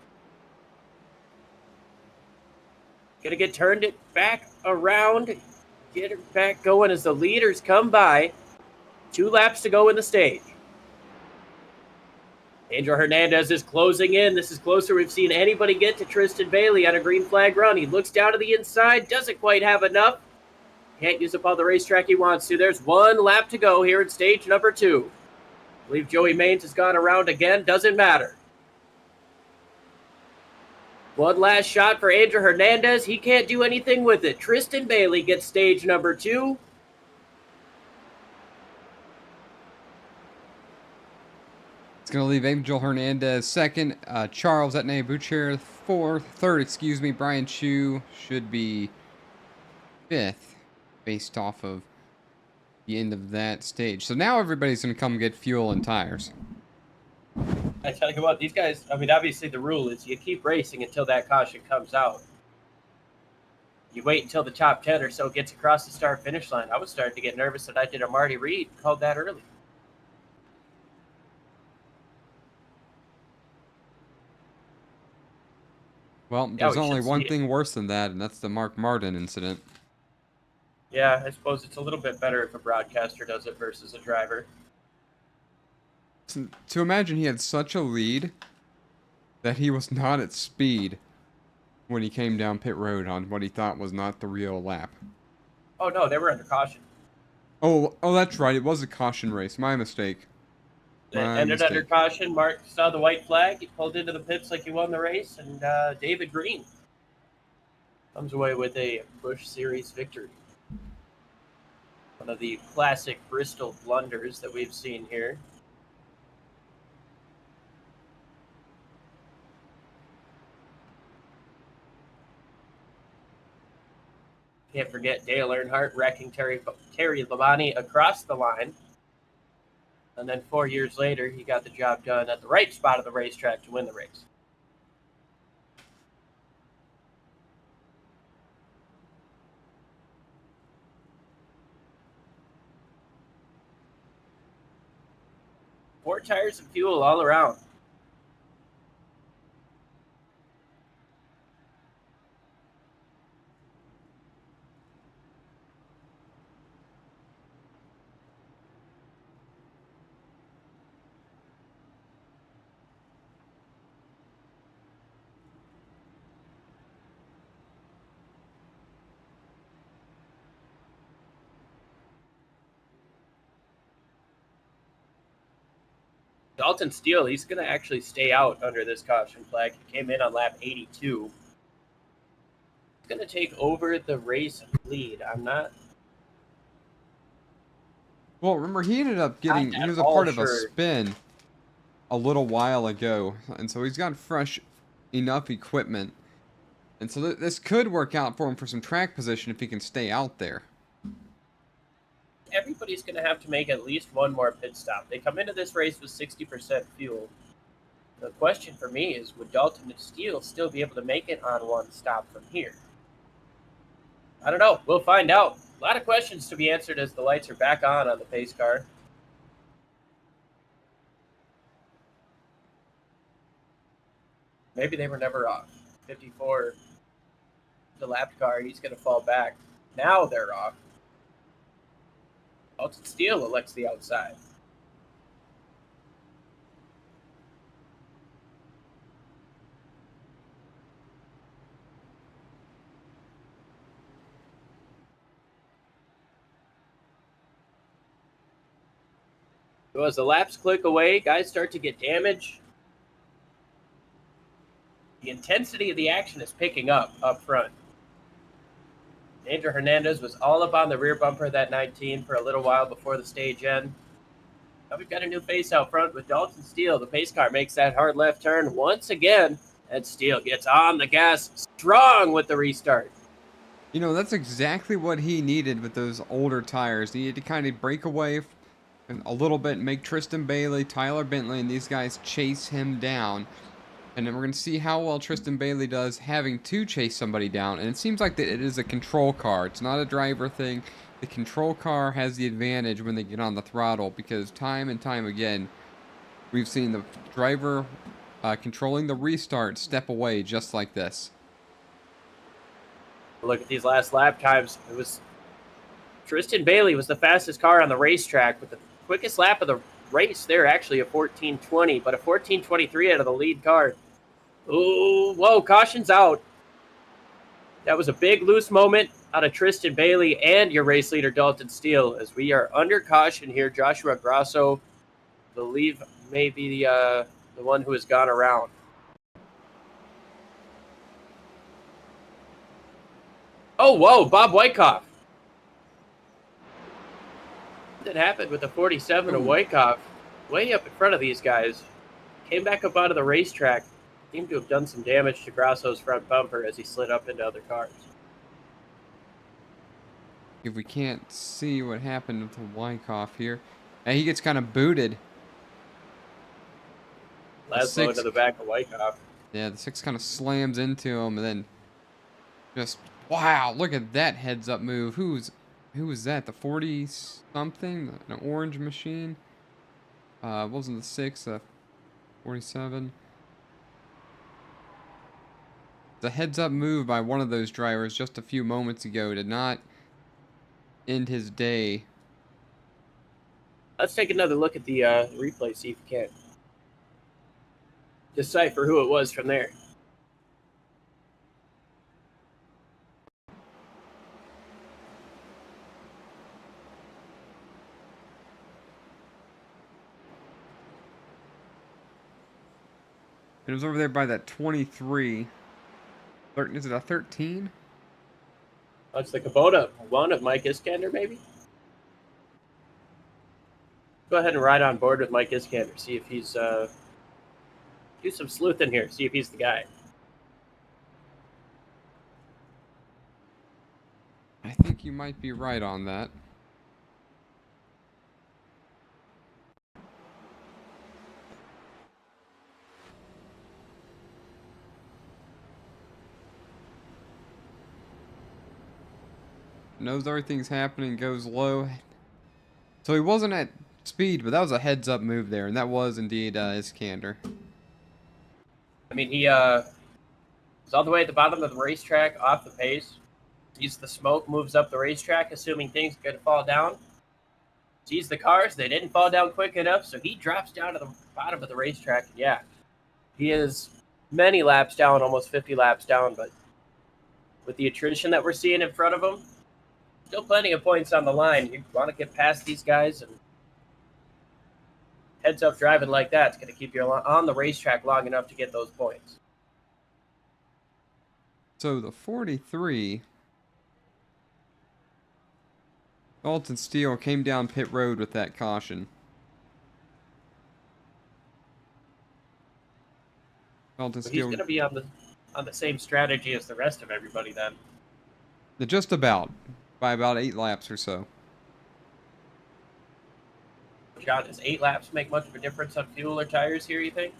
Gonna get turned it back around. Get it back going as the leaders come by. 2 laps to go in the stage. Angel Hernandez is closing in. This is closer we've seen anybody get to Tristan Bailey on a green flag run. He looks down to the inside, doesn't quite have enough. Can't use up all the racetrack he wants to. There's 1 lap to go here in stage number 2. I believe Joey Maines has gone around again. Doesn't matter. 1 last shot for Angel Hernandez. He can't do anything with it. Tristan Bailey gets stage number 2. It's going to leave Angel Hernandez second, Charles Etne Boucher third, Brian Chu should be 5th based off of the end of that stage. So now everybody's going to come get fuel and tires. I tell you what, these guys, I mean, obviously the rule is you keep racing until that caution comes out. You wait until the top 10 or so gets across the start-finish line. I was starting to get nervous that I did a Marty Reed, called that early. Well, there's only one thing worse than that, and that's the Mark Martin incident. Yeah, I suppose it's a little bit better if a broadcaster does it versus a driver. To imagine he had such a lead that he was not at speed when he came down pit road on what he thought was not the real lap. Oh, no, they were under caution. Oh, that's right. It was a caution race. My mistake. It My ended under mistake. caution. Mark saw the white flag. He pulled into the pits like he won the race, and David Green comes away with a Busch Series victory. One of the classic Bristol blunders that we've seen here. Can't forget Dale Earnhardt wrecking Terry Labonte across the line. And then 4 years later, he got the job done at the right spot of the racetrack to win the race. Four tires and fuel all around. Dalton Steele, he's going to actually stay out under this caution flag. He came in on lap 82. He's going to take over the race lead. I'm not Well, remember, he ended up getting, Not he at was a all part of a sure. spin a little while ago, and so he's got fresh enough equipment. And so this could work out for him for some track position if he can stay out there. Everybody's going to have to make at least one more pit stop. They come into this race with 60% fuel. The question for me is, would Dalton Steele still be able to make it on one stop from here? I don't know. We'll find out. A lot of questions to be answered as the lights are back on the pace car. Maybe they were never off. 54, the lap car, he's going to fall back. Now they're off. Dalton Steele elects the outside. So as the laps click away, guys start to get damage. The intensity of the action is picking up front. Andrew Hernandez was all up on the rear bumper of that 19 for a little while before the stage end. Now we've got a new face out front with Dalton Steele. The pace car makes that hard left turn once again, and Steele gets on the gas strong with the restart. You know, that's exactly what he needed with those older tires. He had to kind of break away a little bit and make Tristan Bailey, Tyler Bentley, and these guys chase him down. And then we're going to see how well Tristan Bailey does having to chase somebody down. And it seems like that it is a control car. It's not a driver thing. The control car has the advantage when they get on the throttle, because time and time again, we've seen the driver controlling the restart step away just like this. Look at these last lap times. It was Tristan Bailey was the fastest car on the racetrack with the quickest lap of the race there, actually a 14:20, but a 14:23 out of the lead car. Oh, whoa, caution's out. That was a big loose moment out of Tristan Bailey and your race leader, Dalton Steele, as we are under caution here. Joshua Grasso, I believe, may be the one who has gone around. Oh, whoa, Bob Wyckoff. That happened with the 47 of Wyckoff, way up in front of these guys. Came back up onto the racetrack. Seemed to have done some damage to Grasso's front bumper as he slid up into other cars. If we can't see what happened with the Wyckoff here. And he gets kind of booted. Laszlo into the back of Wyckoff. Yeah, the 6 kind of slams into him, and then just, wow, look at that heads-up move. Who was that? The 40-something? An orange machine? What wasn't the 6? 47? The heads-up move by one of those drivers just a few moments ago did not end his day. Let's take another look at the replay, see if we can decipher who it was from there. It was over there by that 23. Is it a 13? That's the Kubota one of Mike Iskander, maybe? Go ahead and ride on board with Mike Iskander. See if he's do some sleuthing here. See if he's the guy. I think you might be right on that. Knows everything's happening, goes low. So he wasn't at speed, but that was a heads-up move there, and that was indeed Iskander. I mean, he was all the way at the bottom of the racetrack, off the pace. Sees the smoke, moves up the racetrack, assuming things are going to fall down. Sees the cars, they didn't fall down quick enough, so he drops down to the bottom of the racetrack. Yeah, he is many laps down, almost 50 laps down, but with the attrition that we're seeing in front of him, still plenty of points on the line. You want to get past these guys, and heads up driving like that is going to keep you on the racetrack long enough to get those points. So the 43, Dalton Steele came down pit road with that caution. Dalton So he's Steele, going to be on the same strategy as the rest of everybody then. just about, by about 8 laps or so. John, does 8 laps make much of a difference on fuel or tires here, you think?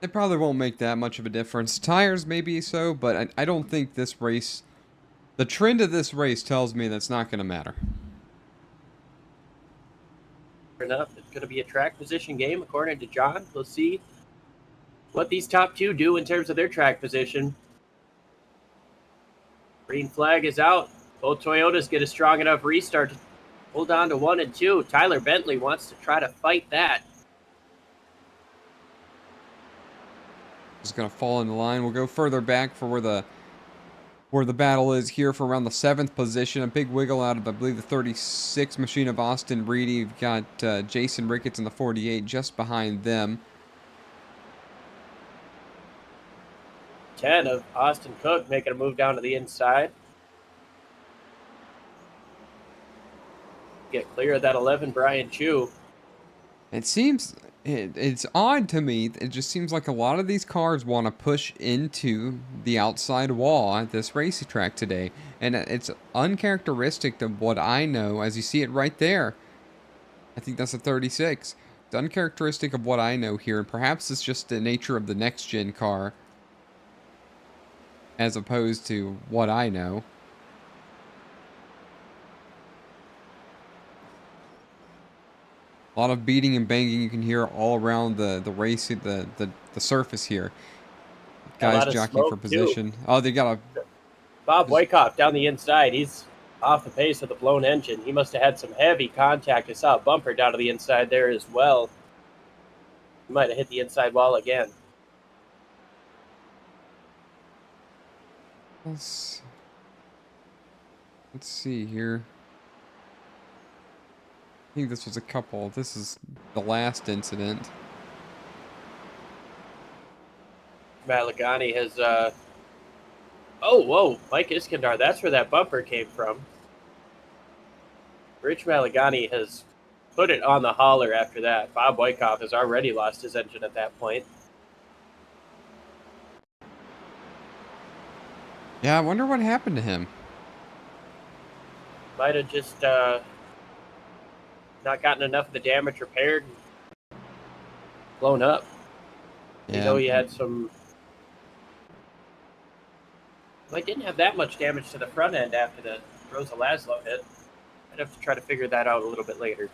It probably won't make that much of a difference. Tires maybe so, but I don't think this race, the trend of this race tells me that's not going to matter. Fair enough. It's going to be a track position game, according to John. We'll see what these top two do in terms of their track position. Green flag is out. Both Toyotas get a strong enough restart to hold on to 1 and 2. Tyler Bentley wants to try to fight that. Just going to fall in the line. We'll go further back for where the battle is here for around the 7th position. A big wiggle out of, I believe, the 36 machine of Austin Reedy. You've got Jason Ricketts in the 48 just behind them. 10 of Austin Cook making a move down to the inside. Get clear of that 11, Brian Chu. It seems, it's odd to me. It just seems like a lot of these cars want to push into the outside wall at this racetrack today. And it's uncharacteristic of what I know, as you see it right there. I think that's a 36. It's uncharacteristic of what I know here. And perhaps it's just the nature of the next-gen car, as opposed to what I know. A lot of beating and banging you can hear all around the race, the surface here. Guys jockeying for position. Too. Oh, they got a... Bob Wyckoff down the inside. He's off the pace with a blown engine. He must have had some heavy contact. I saw a bumper down to the inside there as well. He might have hit the inside wall again. Let's see here. I think this was a couple. This is the last incident. Matt Lagani has oh, whoa, Mike Iskandar, that's where that bumper came from. Rich Malagani has put it on the hauler after that. Bob Wyckoff has already lost his engine at that point. Yeah, I wonder what happened to him. Might have just not gotten enough of the damage repaired and blown up. Yeah. You know, he had some... Well, he didn't have that much damage to the front end after the Rosa Laszlo hit. I'd have to try to figure that out a little bit later.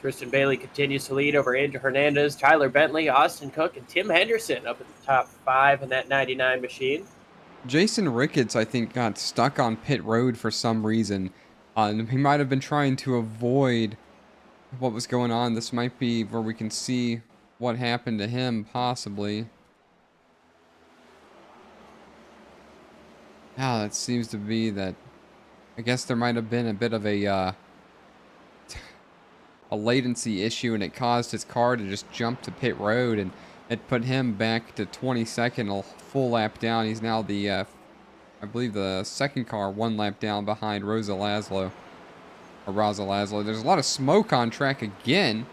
Tristan Bailey continues to lead over Andrew Hernandez, Tyler Bentley, Austin Cook, and Tim Henderson up at the top 5 in that 99 machine. Jason Ricketts, I think, got stuck on pit road for some reason. He might have been trying to avoid what was going on. This might be where we can see what happened to him, possibly. Yeah, that seems to be that. I guess there might have been a bit of a a latency issue, and it caused his car to just jump to pit road, and it put him back to 22nd, a full lap down. He's now the, I believe, the second car, 1 lap down behind Rosa Laszlo. There's a lot of smoke on track again.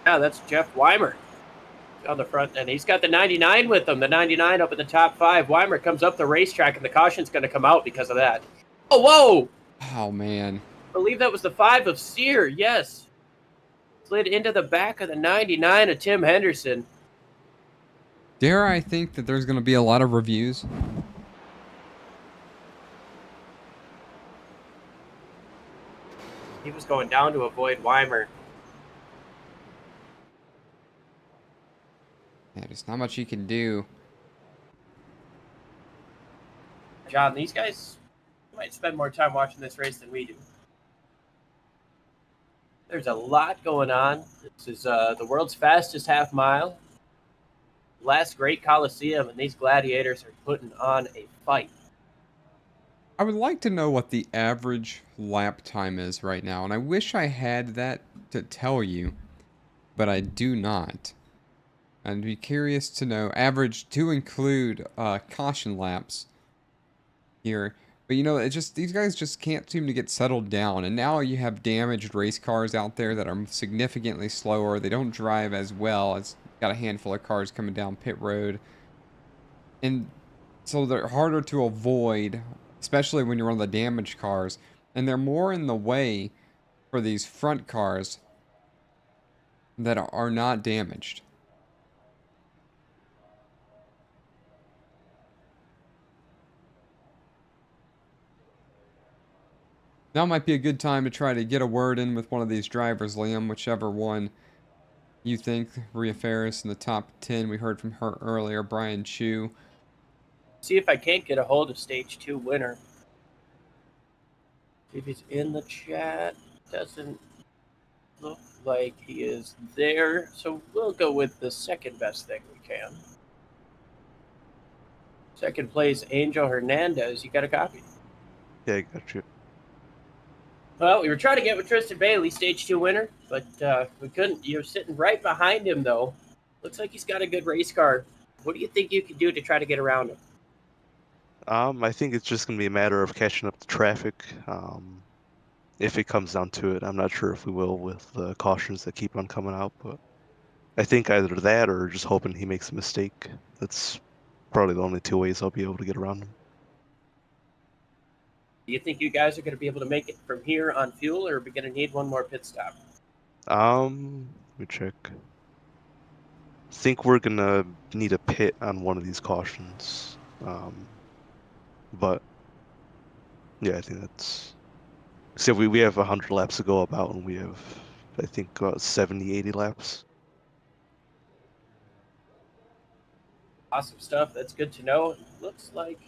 Yeah, that's Jeff Weimer on the front, and he's got the 99 with him. The 99 up in the top 5. Weimer comes up the racetrack, and the caution's going to come out because of that. Oh, whoa! Oh, man. I believe that was the 5 of Sear, yes. Slid into the back of the 99 of Tim Henderson. Dare I think that there's going to be a lot of reviews? He was going down to avoid Weimer. Yeah, there's not much you can do. John, these guys might spend more time watching this race than we do. There's a lot going on. This is the world's fastest half mile. Last great Coliseum, and these gladiators are putting on a fight. I would like to know what the average lap time is right now, and I wish I had that to tell you, but I do not. I'd be curious to know average to include caution laps here. But you know, it just, these guys just can't seem to get settled down, and now you have damaged race cars out there that are significantly slower. They don't drive as well. It's got a handful of cars coming down pit road, and so they're harder to avoid, especially when you're on the damaged cars, and they're more in the way for these front cars that are not damaged. Now might be a good time to try to get a word in with one of these drivers, Liam, whichever one you think. Rhea Ferris in the top 10. We heard from her earlier. Brian Chu. See if I can't get a hold of Stage 2 winner. See if he's in the chat. Doesn't look like he is there. So we'll go with the second best thing we can. Second place, Angel Hernandez. You got a copy? Yeah, I got you. Well, we were trying to get with Tristan Bailey, Stage 2 winner, but we couldn't. You're sitting right behind him, though. Looks like he's got a good race car. What do you think you could do to try to get around him? I think it's just going to be a matter of catching up to traffic. If it comes down to it, I'm not sure if we will with the cautions that keep on coming out, but I think either that or just hoping he makes a mistake. That's probably the only 2 ways I'll be able to get around him. Do you think you guys are going to be able to make it from here on fuel, or are we going to need one more pit stop? Let me check. I think we're going to need a pit on one of these cautions. But yeah, I think that's... So we have 100 laps to go about, and we have, I think, about 70, 80 laps. Awesome stuff. That's good to know. Looks like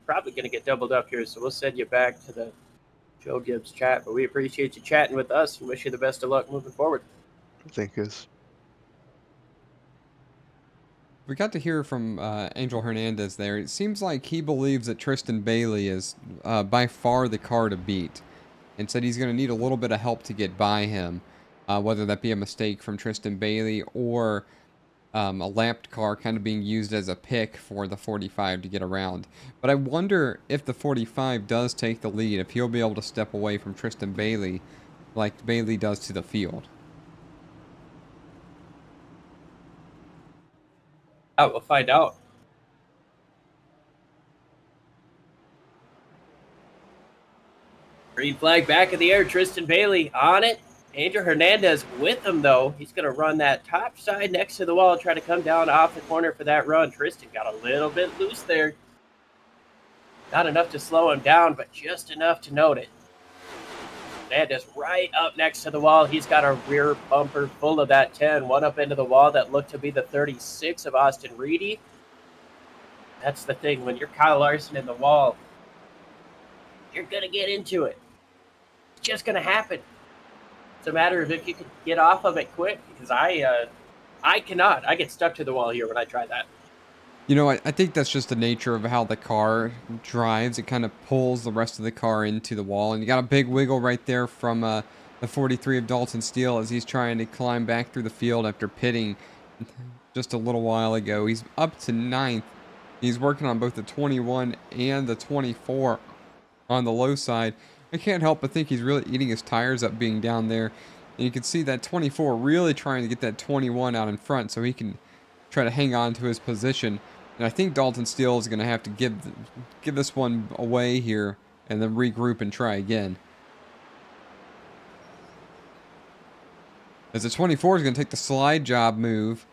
probably going to get doubled up here, so we'll send you back to the Joe Gibbs chat. But we appreciate you chatting with us and wish you the best of luck moving forward. Thank you. We got to hear from Angel Hernandez there. It seems like he believes that Tristan Bailey is by far the car to beat, and said he's going to need a little bit of help to get by him, whether that be a mistake from Tristan Bailey or a lapped car kind of being used as a pick for the 45 to get around. But I wonder if the 45 does take the lead, if he'll be able to step away from Tristan Bailey like Bailey does to the field. Oh, we'll find out. Green flag back in the air. Tristan Bailey on it. Angel Hernandez with him, though. He's going to run that top side next to the wall and try to come down off the corner for that run. Tristan got a little bit loose there. Not enough to slow him down, but just enough to note it. Hernandez right up next to the wall. He's got a rear bumper full of that 10. One up into the wall that looked to be the 36 of Austin Reedy. That's the thing. When you're Kyle Larson in the wall, you're going to get into it. It's just going to happen. It's a matter of if you can get off of it quick, because I cannot. I get stuck to the wall here when I try that. You know, I think that's just the nature of how the car drives. It kind of pulls the rest of the car into the wall, and you got a big wiggle right there from the 43 of Dalton Steele as he's trying to climb back through the field after pitting just a little while ago. He's up to 9th. He's working on both the 21 and the 24 on the low side. I can't help but think he's really eating his tires up being down there. And you can see that 24 really trying to get that 21 out in front so he can try to hang on to his position. And I think Dalton Steele is going to have to give this one away here and then regroup and try again. As the 24 is going to take the slide job move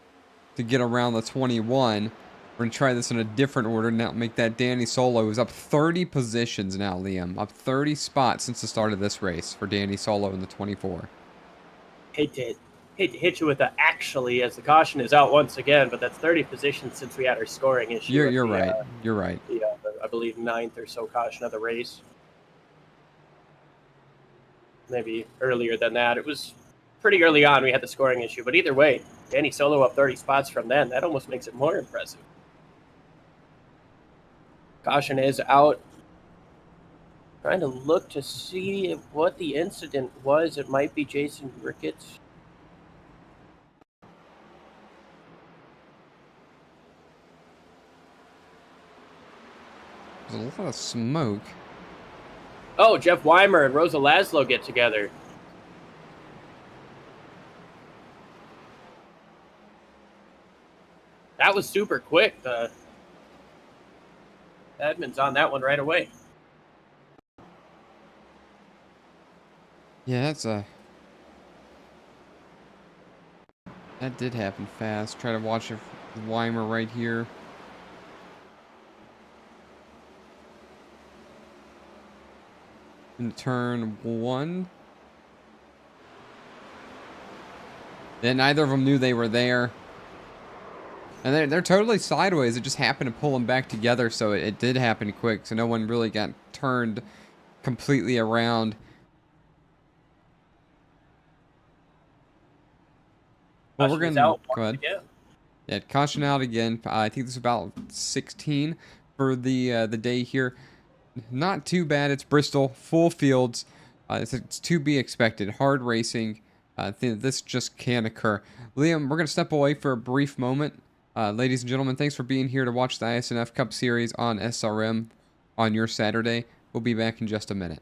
to get around the 21. We're going to try this in a different order. Now make that Danny Solo, who's up 30 positions now, Liam. Up 30 spots since the start of this race for Danny Solo in the 24. Hate to hit you with a actually as the caution is out once again, but that's 30 positions since we had our scoring issue. You're right. You're right. Yeah, I believe 9th or so caution of the race. Maybe earlier than that. It was pretty early on we had the scoring issue, but either way, Danny Solo up 30 spots from then. That almost makes it more impressive. Caution is out. Trying to look to see what the incident was. It might be Jason Ricketts. There's a lot of smoke. Oh, Jeff Weimer and Rosa Laszlo get together. That was super quick. The admin's on that one right away. Yeah, that did happen fast. Try to watch if Weimer right here. In turn 1. Then neither of them knew they were there. And they're totally sideways. It just happened to pull them back together, so it did happen quick. So no one really got turned completely around. Well, we're gonna go ahead. Yeah, caution out again. I think this is about 16 for the day here. Not too bad. It's Bristol, full fields. It's to be expected. Hard racing. I think this just can occur. Liam, we're gonna step away for a brief moment. Ladies and gentlemen, thanks for being here to watch the iSNF Cup Series on SRM on your Saturday. We'll be back in just a minute.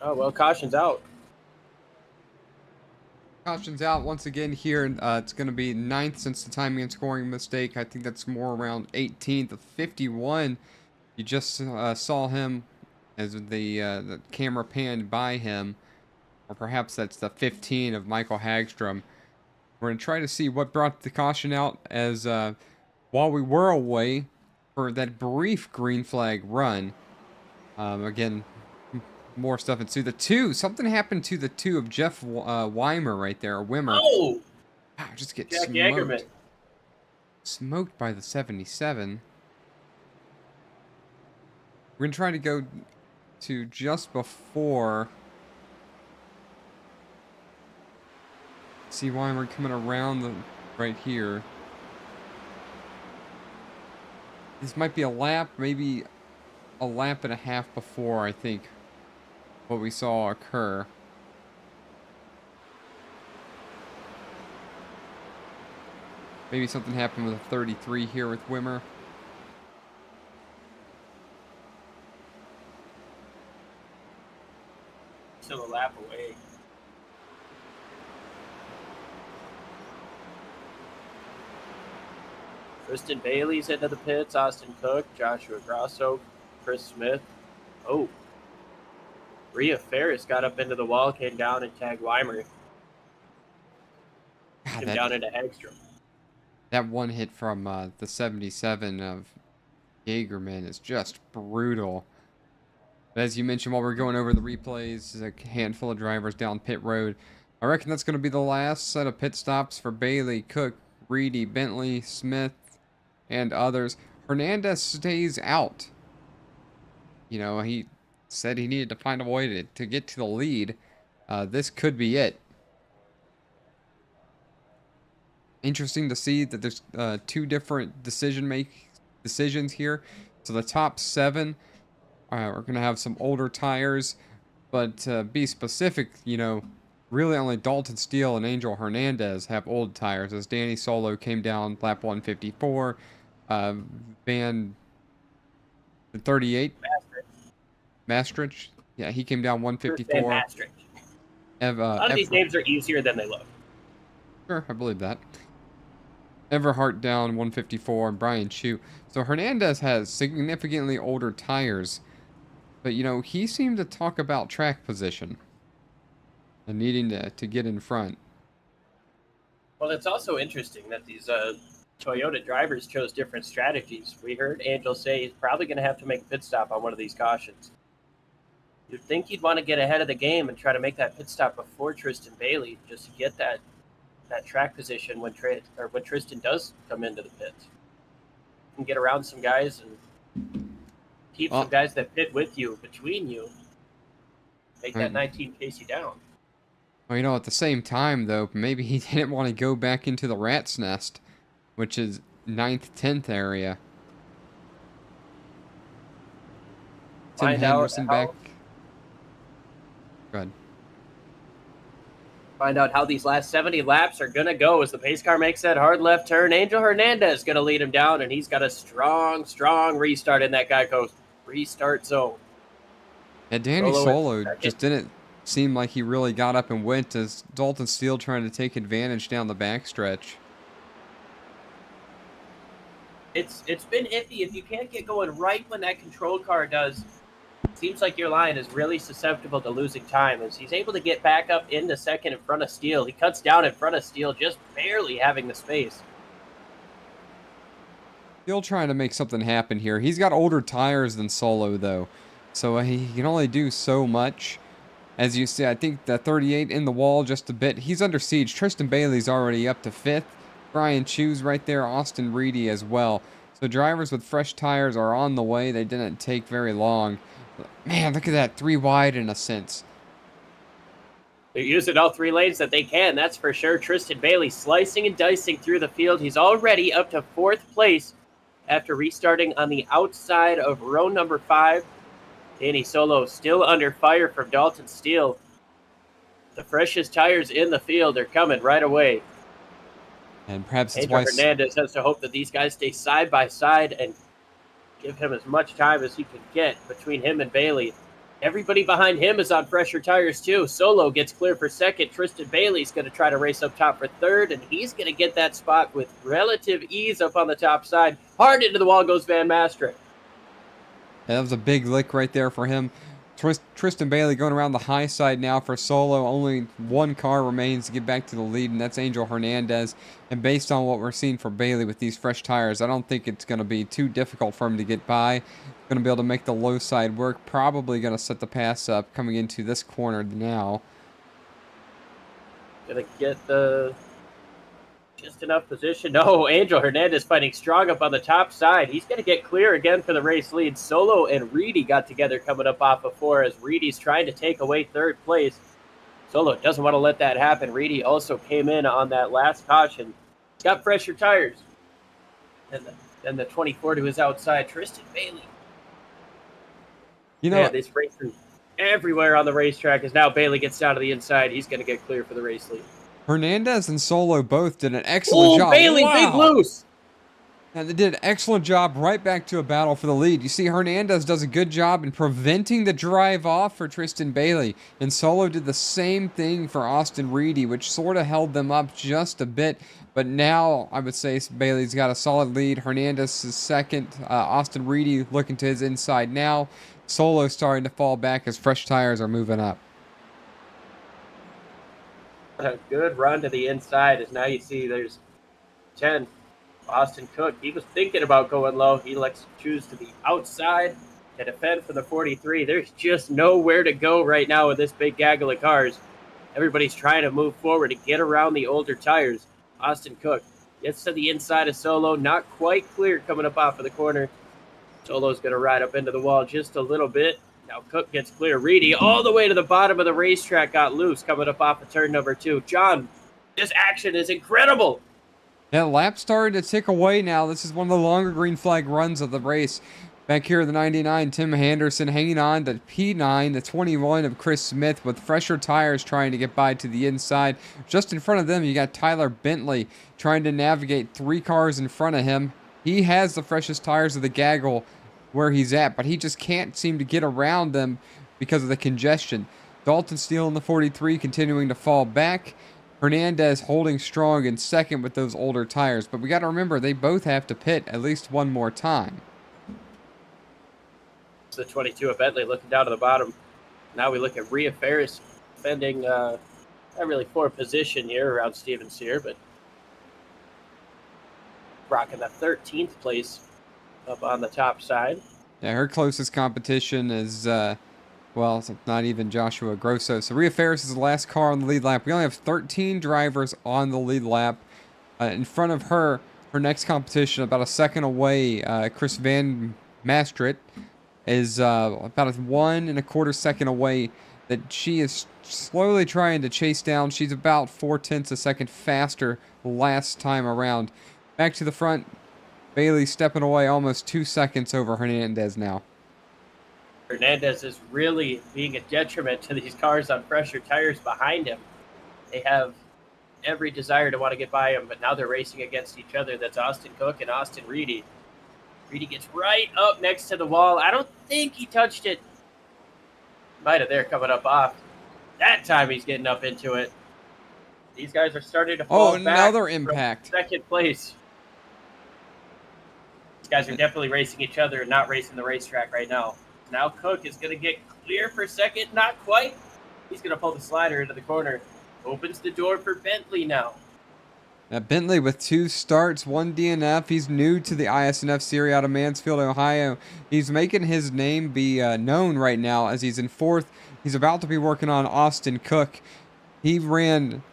Oh, well, caution's out. Caution's out once again here. It's going to be 9th since the timing and scoring mistake. I think that's more around 18th of 51. You just saw him as the camera panned by him. Or perhaps that's the 15 of Michael Hagstrom. We're going to try to see what brought the caution out as while we were away for that brief green flag run. Again, more stuff ensued. The 2, something happened to the 2 of Jeff Weimer right there, or Wimmer. Oh! Wow, just get Jack smoked. Yagerman. Smoked by the 77. We're going to try to go to just before. See Weimer coming around right here. This might be a lap, maybe a lap and a half before, I think, what we saw occur. Maybe something happened with a 33 here with Wimmer. Still a lap away. Tristan Bailey's into the pits. Austin Cook, Joshua Grosso, Chris Smith. Oh. Rhea Ferris got up into the wall, came down and tagged Weimer. God, Came down into Hagstrom. that one hit from the 77 of Jagerman is just brutal. But as you mentioned while we're going over the replays, a handful of drivers down pit road. I reckon that's going to be the last set of pit stops for Bailey, Cook, Reedy, Bentley, Smith, and others. Hernandez stays out. You know, he said he needed to find a way to get to the lead. This could be it. Interesting to see that there's 2 different decisions here. So the top 7 are going to have some older tires, but be specific, you know, really only Dalton Steele and Angel Hernandez have old tires, as Danny Solo came down lap 154. Van 38, Mastrich, yeah, he came down 154. A lot of these names are easier than they look. Sure, I believe that. Everhart down 154 and Brian Chu. So Hernandez has significantly older tires, but you know, he seemed to talk about track position and needing to get in front. Well, it's also interesting that these Toyota drivers chose different strategies. We heard Angel say he's probably going to have to make a pit stop on one of these cautions. You'd think he'd want to get ahead of the game and try to make that pit stop before Tristan Bailey, just to get that track position when Tristan does come into the pits. You can get around some guys and keep some guys that pit with you, between you. Make that 19 chase you down. Well, you know, at the same time, though, maybe he didn't want to go back into the rat's nest, which is 9th, 10th area. Tim Henderson back. Go ahead. Find out how these last 70 laps are going to go as the pace car makes that hard left turn. Angel Hernandez is going to lead him down, and he's got a strong, strong restart in that Geico restart zone. Yeah, Danny Solo just didn't seem like he really got up and went, as Dalton Steele trying to take advantage down the backstretch. It's been iffy. If you can't get going right when that control car does, it seems like your line is really susceptible to losing time, as he's able to get back up into second in front of Steele. He cuts down in front of Steele, just barely having the space. Steele trying to make something happen here. He's got older tires than Solo, though, so he can only do so much. As you see, I think the 38 in the wall just a bit. He's under siege. Tristan Bailey's already up to 5th. Brian Chu's right there. Austin Reedy as well. So drivers with fresh tires are on the way. They didn't take very long. Man, look at that. 3 wide in a sense. They're using all 3 lanes that they can, that's for sure. Tristan Bailey slicing and dicing through the field. He's already up to 4th place after restarting on the outside of row number 5. Danny Solo still under fire from Dalton Steele. The freshest tires in the field are coming right away. And perhaps it's Angel why Hernandez has to hope that these guys stay side by side and give him as much time as he can get between him and Bailey. Everybody behind him is on fresher tires too. Solo gets clear for second. Tristan Bailey's going to try to race up top for third, and he's going to get that spot with relative ease up on the top side. Hard into the wall goes Van Mastrick. That was a big lick right there for him. Tristan Bailey going around the high side now for Solo. Only one car remains to get back to the lead, and that's Angel Hernandez. And based on what we're seeing for Bailey with these fresh tires, I don't think it's going to be too difficult for him to get by. Going to be able to make the low side work. Probably going to set the pass up coming into this corner now. Going to get the just enough position. No, Angel Hernandez fighting strong up on the top side. He's going to get clear again for the race lead. Solo and Reedy got together coming up off of 4 as Reedy's trying to take away third place. Solo doesn't want to let that happen. Reedy also came in on that last caution. He's got fresher tires. And then the 24 to his outside, Tristan Bailey. You know, yeah, this racing everywhere on the racetrack as now Bailey gets down to the inside. He's going to get clear for the race lead. Hernandez and Solo both did an excellent job. Bailey, big loose. And they did an excellent job right back to a battle for the lead. You see, Hernandez does a good job in preventing the drive off for Tristan Bailey. And Solo did the same thing for Austin Reedy, which sort of held them up just a bit. But now, I would say Bailey's got a solid lead. Hernandez is second. Austin Reedy looking to his inside now. Solo starting to fall back as fresh tires are moving up. A good run to the inside as now you see there's 10. Austin Cook, he was thinking about going low. He likes to choose to be outside to defend for the 43. There's just nowhere to go right now with this big gaggle of cars. Everybody's trying to move forward to get around the older tires. Austin Cook gets to the inside of Solo, not quite clear coming up off of the corner. Solo's going to ride up into the wall just a little bit. Now Cook gets clear. Reedy all the way to the bottom of the racetrack got loose coming up off of turn number 2. John, this action is incredible. Yeah, lap started to tick away now. This is one of the longer green flag runs of the race. Back here, the 99, Tim Henderson hanging on to P9, the 21 of Chris Smith with fresher tires trying to get by to the inside. Just in front of them, you got Tyler Bentley trying to navigate 3 cars in front of him. He has the freshest tires of the gaggle where he's at, but he just can't seem to get around them because of the congestion. Dalton Steele in the 43 continuing to fall back. Hernandez holding strong in second with those older tires, but we got to remember they both have to pit at least one more time. It's the 22 of Bentley looking down to the bottom. Now we look at Rhea Ferris defending not really for position here around Steven Sear, but rocking the 13th place up on the top side. Yeah, her closest competition is, well, it's not even Joshua Grosso. So Rhea Ferris is the last car on the lead lap. We only have 13 drivers on the lead lap. In front of her, her next competition, about a second away, Chris Van Mastrit is about a 1 1/4 second away that she is slowly trying to chase down. She's about 0.4 seconds faster last time around. Back to the front, Bailey stepping away almost 2 seconds over Hernandez now. Hernandez is really being a detriment to these cars on fresher tires behind him. They have every desire to want to get by him, but now they're racing against each other. That's Austin Cook and Austin Reedy. Reedy gets right up next to the wall. I don't think he touched it. Might have there coming up off. That time he's getting up into it. These guys are starting to fall back. Another impact. Second place. These guys are definitely racing each other and not racing the racetrack right now. Now Cook is going to get clear for second. Not quite. He's going to pull the slider into the corner. Opens the door for Bentley now. Now Bentley with 2 starts, 1 DNF. He's new to the iSNF series out of Mansfield, Ohio. He's making his name be known right now as he's in 4th. He's about to be working on Austin Cook. He ran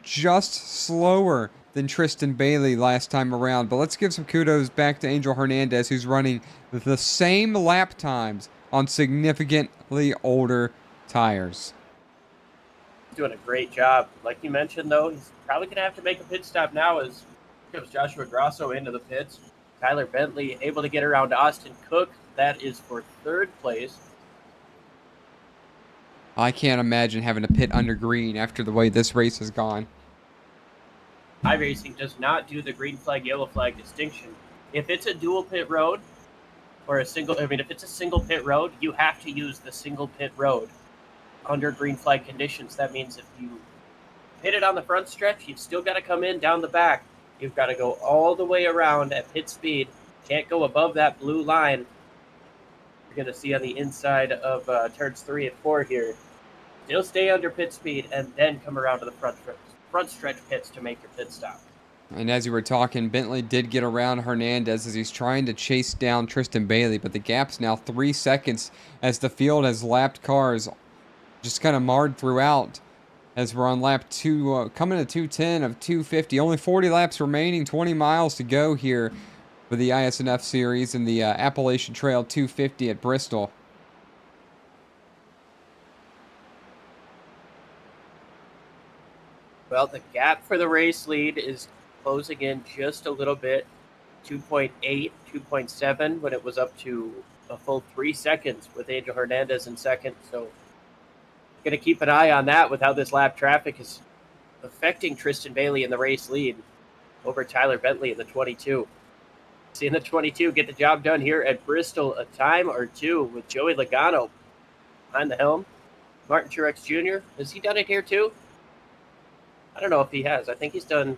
just slower than Tristan Bailey last time around. But let's give some kudos back to Angel Hernandez, who's running the same lap times on significantly older tires. Doing a great job. Like you mentioned, though, he's probably going to have to make a pit stop now as goes Joshua Grosso into the pits. Tyler Bentley able to get around Austin Cook. That is for 3rd place. I can't imagine having to pit under green after the way this race has gone. iRacing does not do the green flag, yellow flag distinction. If it's a dual pit road, or a single. I mean, if it's a single pit road, you have to use the single pit road under green flag conditions. That means if you hit it on the front stretch, you've still got to come in down the back. You've got to go all the way around at pit speed. Can't go above that blue line. You're going to see on the inside of turns 3 and 4 here. Still stay under pit speed and then come around to the front stretch pits to make your pit stop. And as you were talking, Bentley did get around Hernandez as he's trying to chase down Tristan Bailey, but the gap's now 3 seconds as the field has lapped cars just kind of marred throughout as we're on lap 2, coming to 210 of 250. Only 40 laps remaining, 20 miles to go here for the iSNF series and the Appalachian Trail 250 at Bristol. Well, the gap for the race lead is closing in just a little bit, 2.8, 2.7, when it was up to a full 3 seconds with Angel Hernandez in second. So going to keep an eye on that with how this lap traffic is affecting Tristan Bailey in the race lead over Tyler Bentley in the 22. Seeing the 22 get the job done here at Bristol a time or two with Joey Logano behind the helm. Martin Truex Jr., has he done it here too? I don't know if he has. I think he's done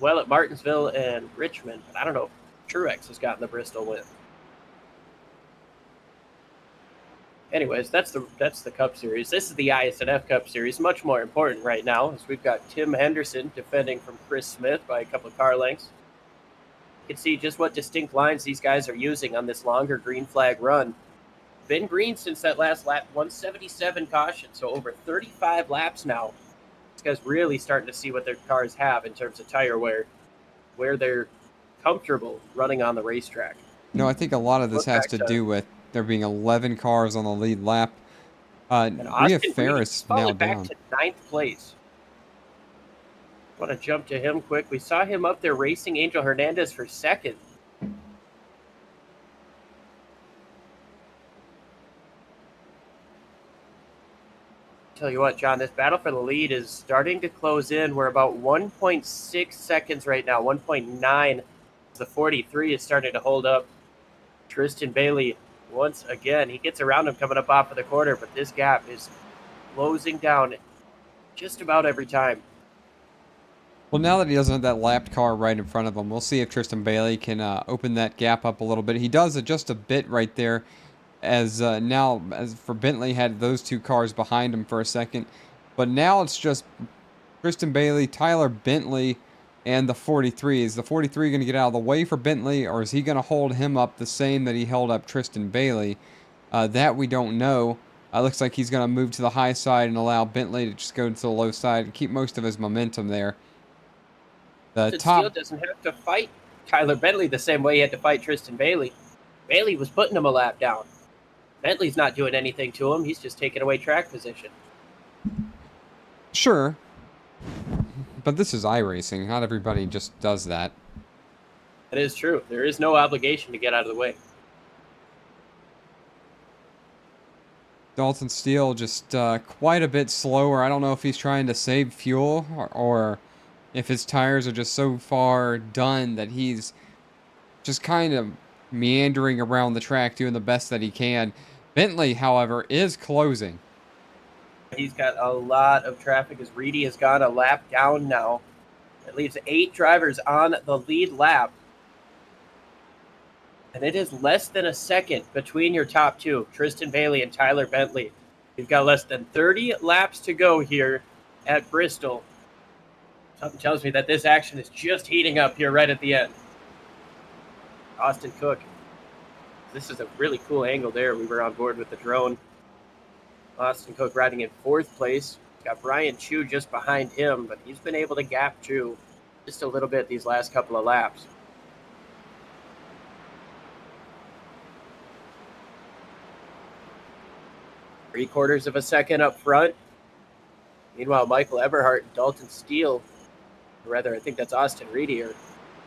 well at Martinsville and Richmond, but I don't know if Truex has gotten the Bristol win. Anyways, that's the Cup Series. This is the iSNF Cup Series, much more important right now, as we've got Tim Henderson defending from Chris Smith by a couple of car lengths. You can see just what distinct lines these guys are using on this longer green flag run. Been green since that last lap, 177 caution, so over 35 laps now. These guys really starting to see what their cars have in terms of tire wear, where they're comfortable running on the racetrack. No, I think a lot of this has to do with there being 11 cars on the lead lap. Rhea Ferris now back down. to 9th place. Want to jump to him quick. We saw him up there racing Angel Hernandez for second. Tell you what, John, this battle for the lead is starting to close in. We're about 1.6 seconds right now, 1.9. The 43 is starting to hold up. Tristan Bailey, once again, he gets around him coming up off of the corner, but this gap is closing down just about every time. Well, now that he doesn't have that lapped car right in front of him, we'll see if Tristan Bailey can open that gap up a little bit. He does it just a bit right there, as for Bentley had those two cars behind him for a second. But now it's just Tristan Bailey, Tyler Bentley, and the 43. Is the 43 going to get out of the way for Bentley, or is he going to hold him up the same that he held up Tristan Bailey? That we don't know. Looks like he's going to move to the high side and allow Bentley to just go to the low side and keep most of his momentum there. The top Steele doesn't have to fight Tyler Bentley the same way he had to fight Tristan Bailey. Bailey was putting him a lap down. Bentley's not doing anything to him. He's just taking away track position. Sure. But this is iRacing. Not everybody just does that. That is true. There is no obligation to get out of the way. Dalton Steele just quite a bit slower. I don't know if he's trying to save fuel or if his tires are just so far done that he's just kind of meandering around the track doing the best that he can. Bentley, however, is closing. He's got a lot of traffic as Reedy has gone a lap down now. It leaves 8 drivers on the lead lap. And it is less than a second between your top two, Tristan Bailey and Tyler Bentley. You've got less than 30 laps to go here at Bristol. Something tells me that this action is just heating up here right at the end. Austin Cook. This is a really cool angle there. We were on board with the drone. Austin Cook riding in 4th place. Got Brian Chu just behind him, but he's been able to gap Chu just a little bit these last couple of laps. Three-quarters of a second up front. Meanwhile, Michael Eberhardt and Dalton Steele, or rather, I think that's Austin Reedy, are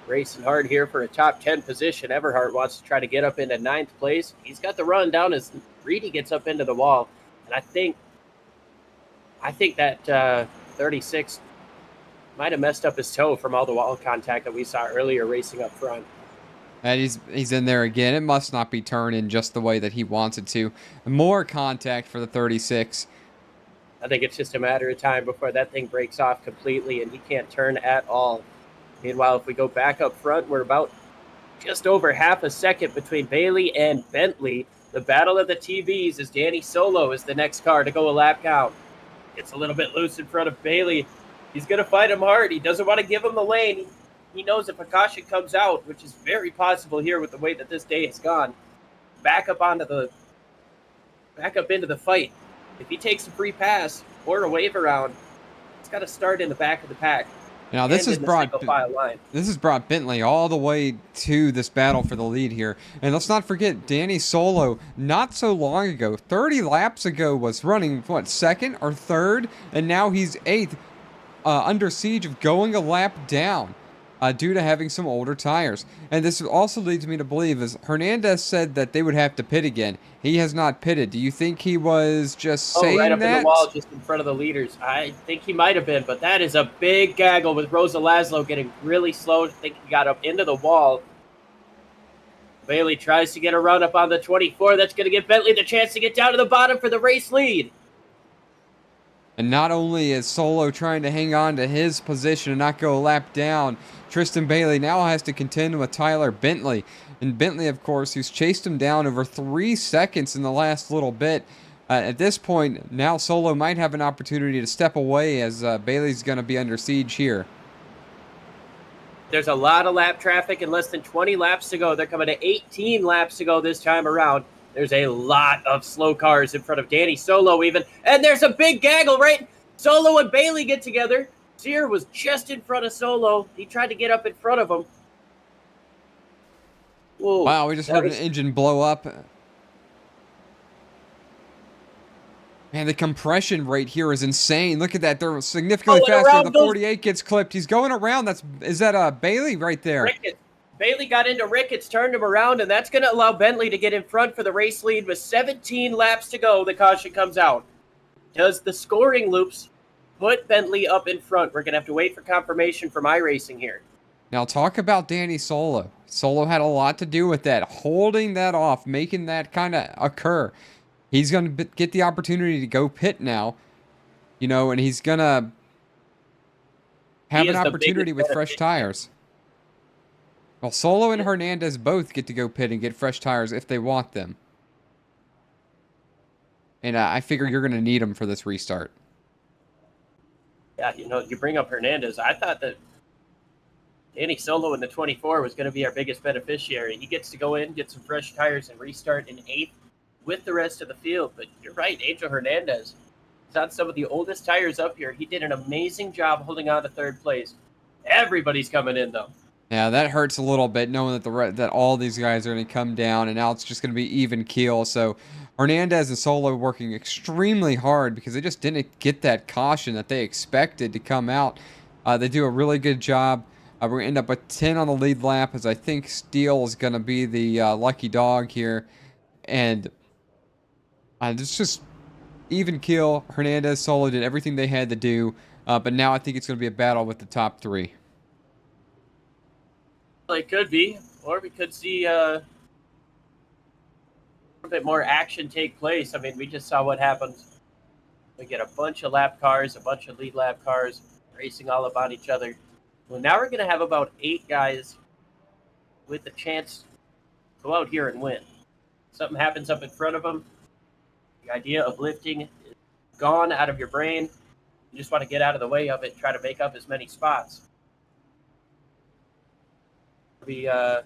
racing hard here for a top 10 position. Eberhardt wants to try to get up into 9th place. He's got the run down as Reedy gets up into the wall. And I think that 36 might have messed up his toe from all the wall contact that we saw earlier racing up front. And he's in there again. It must not be turning just the way that he wants it to. More contact for the 36. I think it's just a matter of time before that thing breaks off completely and he can't turn at all. Meanwhile, if we go back up front, we're about just over half a second between Bailey and Bentley. The battle of the TVs is Danny Solo is the next car to go a lap count. It's a little bit loose in front of Bailey. He's going to fight him hard. He doesn't want to give him the lane. He knows if a caution comes out, which is very possible here with the way that this day has gone, back up into the fight. If he takes a free pass or a wave around, it's got to start in the back of the pack. Now this has brought Bentley all the way to this battle for the lead here. And let's not forget, Danny Solo, not so long ago, 30 laps ago, was running, what, second or third? And now he's eighth, under siege of going a lap down. Due to having some older tires. And this also leads me to believe is Hernandez said that they would have to pit again. He has not pitted. Do you think he was just saying right up that? in the wall just in front of the leaders? I think he might have been, but that is a big gaggle with Rosa Laszlo getting really slow. I think he got up into the wall. Bailey tries to get a run up on the 24. That's going to give Bentley the chance to get down to the bottom for the race lead. And not only is Solo trying to hang on to his position and not go a lap down, Tristan Bailey now has to contend with Tyler Bentley. And Bentley, of course, who's chased him down over 3 seconds in the last little bit. At this point, now Solo might have an opportunity to step away as Bailey's going to be under siege here. There's a lot of lap traffic and less than 20 laps to go. They're coming to 18 laps to go this time around. There's a lot of slow cars in front of Danny Solo even. And there's a big gaggle, right? Solo and Bailey get together. Sear was just in front of Solo. He tried to get up in front of him. Whoa, wow, we just heard an engine blow up. Man, the compression rate here is insane. Look at that. They're significantly faster. The 48 gets clipped. He's going around. Is that Bailey right there? Ricketts. Bailey got into Ricketts, turned him around, and that's going to allow Bentley to get in front for the race lead with 17 laps to go. The caution comes out. Does the scoring loops put Bentley up in front? We're going to have to wait for confirmation from iRacing here. Now talk about Danny Solo. Solo had a lot to do with that, holding that off, making that kind of occur. He's going to get the opportunity to go pit now, and he's going to have an opportunity with fresh tires. Well, Solo and Hernandez both get to go pit and get fresh tires if they want them. And I figure you're going to need them for this restart. Yeah, you bring up Hernandez. I thought that Danny Solo in the 24 was going to be our biggest beneficiary. He gets to go in, get some fresh tires, and restart in 8th with the rest of the field. But you're right, Angel Hernandez is on some of the oldest tires up here. He did an amazing job holding on to 3rd place. Everybody's coming in, though. Yeah, that hurts a little bit knowing that all these guys are going to come down, and now it's just going to be even keel. So Hernandez and Solo working extremely hard because they just didn't get that caution that they expected to come out. They do a really good job. We're going to end up with 10 on the lead lap, as I think Steele is going to be the lucky dog here. And it's just even keel. Hernandez, Solo did everything they had to do. But now I think it's going to be a battle with the top 3. It could be, or we could see a bit more action take place. I mean, we just saw what happens. We get a bunch of lap cars, a bunch of lead lap cars racing all up on each other. Well, now we're going to have about 8 guys with a chance to go out here and win. Something happens up in front of them. The idea of lifting is gone out of your brain. You just want to get out of the way of it, try to make up as many spots. It's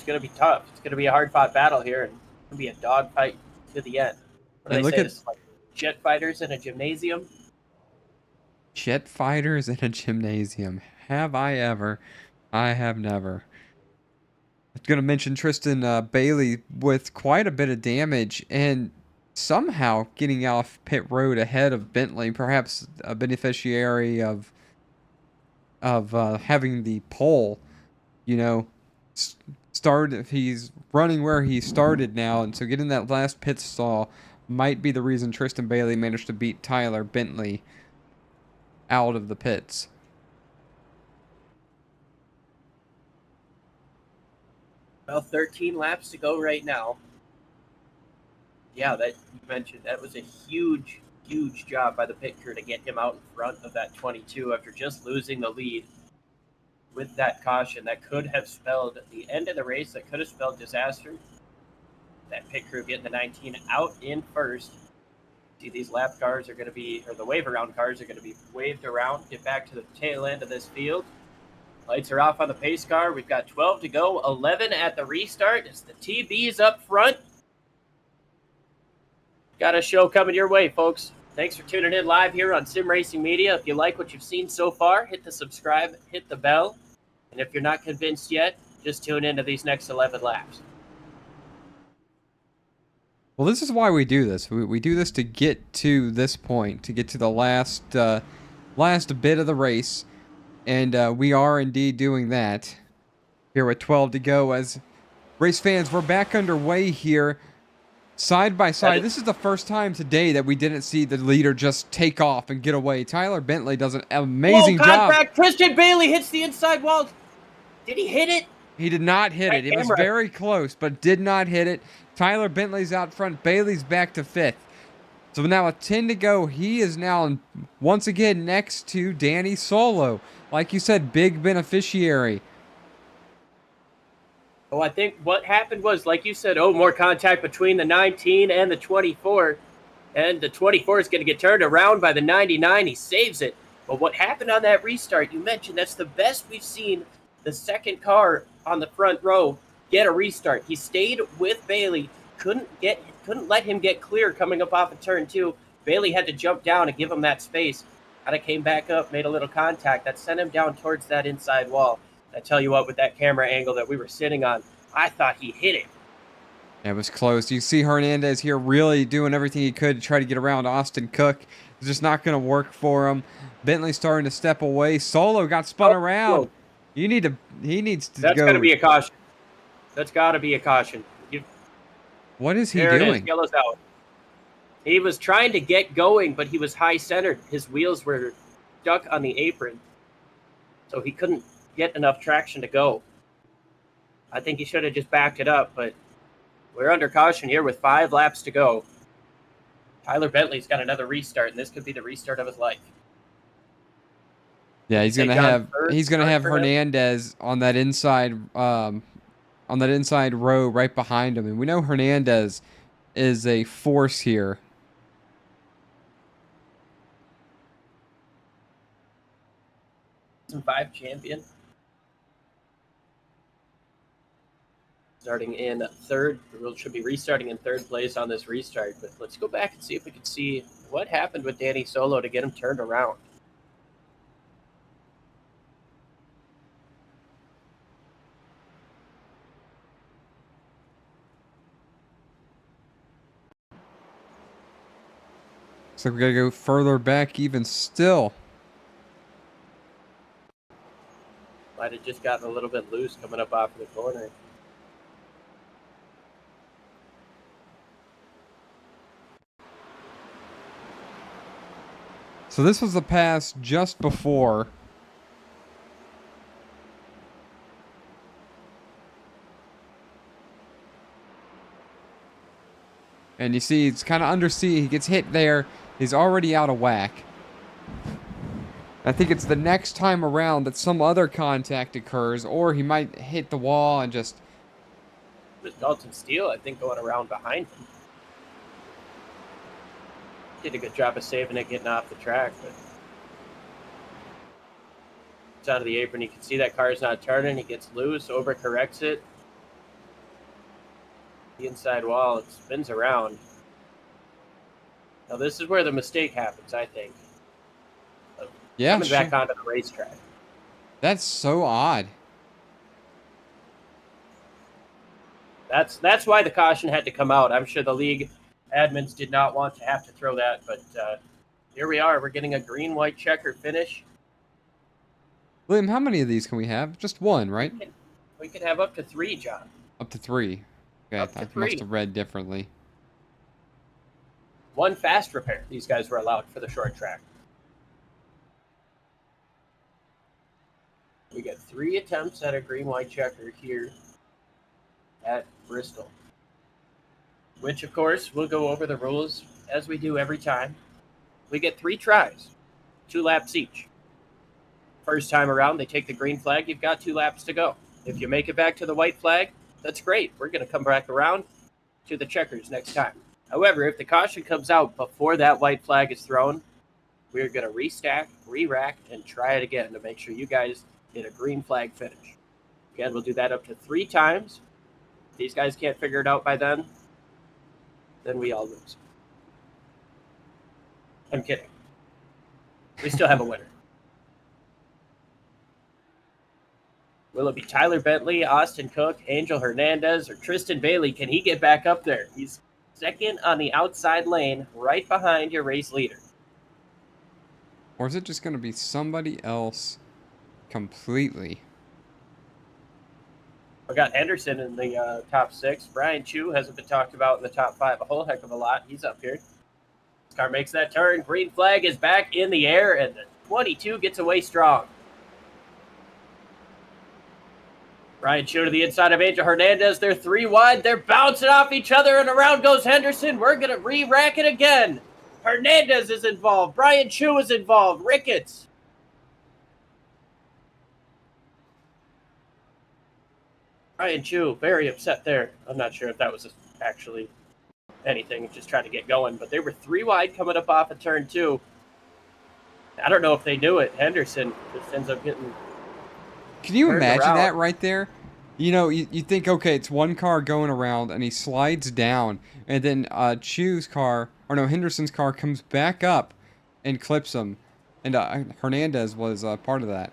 going to be tough. It's going to be a hard-fought battle here, and it's going to be a dogfight to the end. It's like jet fighters in a gymnasium. Jet fighters in a gymnasium. Have I ever? I have never. I'm going to mention Tristan Bailey with quite a bit of damage and somehow getting off pit road ahead of Bentley, perhaps a beneficiary of having the pole, he's running where he started now, and so getting that last pit stall might be the reason Tristan Bailey managed to beat Tyler Bentley out of the pits. Well, 13 laps to go right now. Yeah, that you mentioned, that was a huge, huge job by the pit crew to get him out in front of that 22 after just losing the lead with that caution. That could have spelled the end of the race. That could have spelled disaster. That pit crew getting the 19 out in first. See, these lap cars are going to be, or the wave around cars are going to be waved around. Get back to the tail end of this field. Lights are off on the pace car. We've got 12 to go, 11 at the restart. It's the TBs up front. Got a show coming your way, folks. Thanks for tuning in live here on Sim Racing Media. If you like what you've seen so far, hit the subscribe, hit the bell. And if you're not convinced yet, just tune into these next 11 laps. Well, this is why we do this. We do this to get to this point, to get to the last bit of the race. And we are indeed doing that here with 12 to go. As race fans, we're back underway here, side by side. This is the first time today that we didn't see the leader just take off and get away. Tyler Bentley does an amazing job. Christian Bailey hits the inside wall. Did he hit it? He did not hit it. It was very close, but did not hit it. Tyler Bentley's out front. Bailey's back to 5th. So now with 10 to go, he is now once again next to Danny Solo. Like you said, big beneficiary. Oh, I think what happened was, like you said, more contact between the 19 and the 24. And the 24 is going to get turned around by the 99. He saves it. But what happened on that restart, you mentioned, that's the best we've seen the second car on the front row get a restart. He stayed with Bailey, couldn't let him get clear coming up off of turn 2. Bailey had to jump down and give him that space. Kind of came back up, made a little contact. That sent him down towards that inside wall. I tell you what, with that camera angle that we were sitting on, I thought he hit it. It was close. You see Hernandez here really doing everything he could to try to get around Austin Cook. It's just not going to work for him. Bentley starting to step away. Solo got spun around. Whoa. He needs to go. That's got to be a caution. That's got to be a caution. What is he there doing? It is, yellow's out. He was trying to get going, but he was high-centered. His wheels were stuck on the apron, so he couldn't get enough traction to go. I think he should have just backed it up, but we're under caution here with 5 laps to go. Tyler Bentley's got another restart, and this could be the restart of his life. Yeah, he's gonna have Hernandez on that inside row right behind him, and we know Hernandez is a force here. Season 5 champion. Starting in 3rd. We should be restarting in 3rd place on this restart, but let's go back and see if we can see what happened with Danny Solo to get him turned around. So we gotta go further back even still. Might have just gotten a little bit loose coming up off of the corner. So this was the pass just before. And you see, it's kind of undersea. He gets hit there. He's already out of whack. I think it's the next time around that some other contact occurs, or he might hit the wall and just... It was Dalton Steele, I think, going around behind him. Did a good job of saving it, getting off the track, but it's out of the apron. You can see that car's not turning. He gets loose, overcorrects it. The inside wall, it spins around. Now this is where the mistake happens, I think. Yeah, coming back onto the racetrack. That's so odd. That's why the caution had to come out. I'm sure the league admins did not want to have to throw that, but here we are. We're getting a green-white checker finish. William, how many of these can we have? Just one, right? We could have up to 3, John. Up to 3. Okay, Up to I 3. must have read differently. 1 fast repair. These guys were allowed for the short track. We got 3 attempts at a green-white checker here. at Bristol. Which, of course, we'll go over the rules as we do every time. We get 3 tries, 2 laps each. First time around, they take the green flag. You've got 2 laps to go. If you make it back to the white flag, that's great. We're going to come back around to the checkers next time. However, if the caution comes out before that white flag is thrown, we're going to restack, re-rack, and try it again to make sure you guys get a green flag finish. Again, we'll do that up to 3 times. If these guys can't figure it out by then we all lose. I'm kidding. We still have a winner. Will it be Tyler Bentley, Austin Cook, Angel Hernandez, or Tristan Bailey? Can he get back up there? He's second on the outside lane, right behind your race leader. Or is it just going to be somebody else completely? We got Henderson in the top 6. Brian Chu hasn't been talked about in the top 5 a whole heck of a lot. He's up here. This car makes that turn. Green flag is back in the air, and the 22 gets away strong. Brian Chu to the inside of Angel Hernandez. They're 3 wide. They're bouncing off each other, and around goes Henderson. We're going to re-rack it again. Hernandez is involved. Brian Chu is involved. Ricketts. Brian Chu, very upset there. I'm not sure if that was actually anything, just trying to get going. But they were 3 wide coming up off of turn 2. I don't know if they knew it. Henderson just ends up getting... Can you imagine that right there? You know, you think, okay, it's 1 car going around, and he slides down, and then Henderson's car comes back up and clips him. And Hernandez was part of that.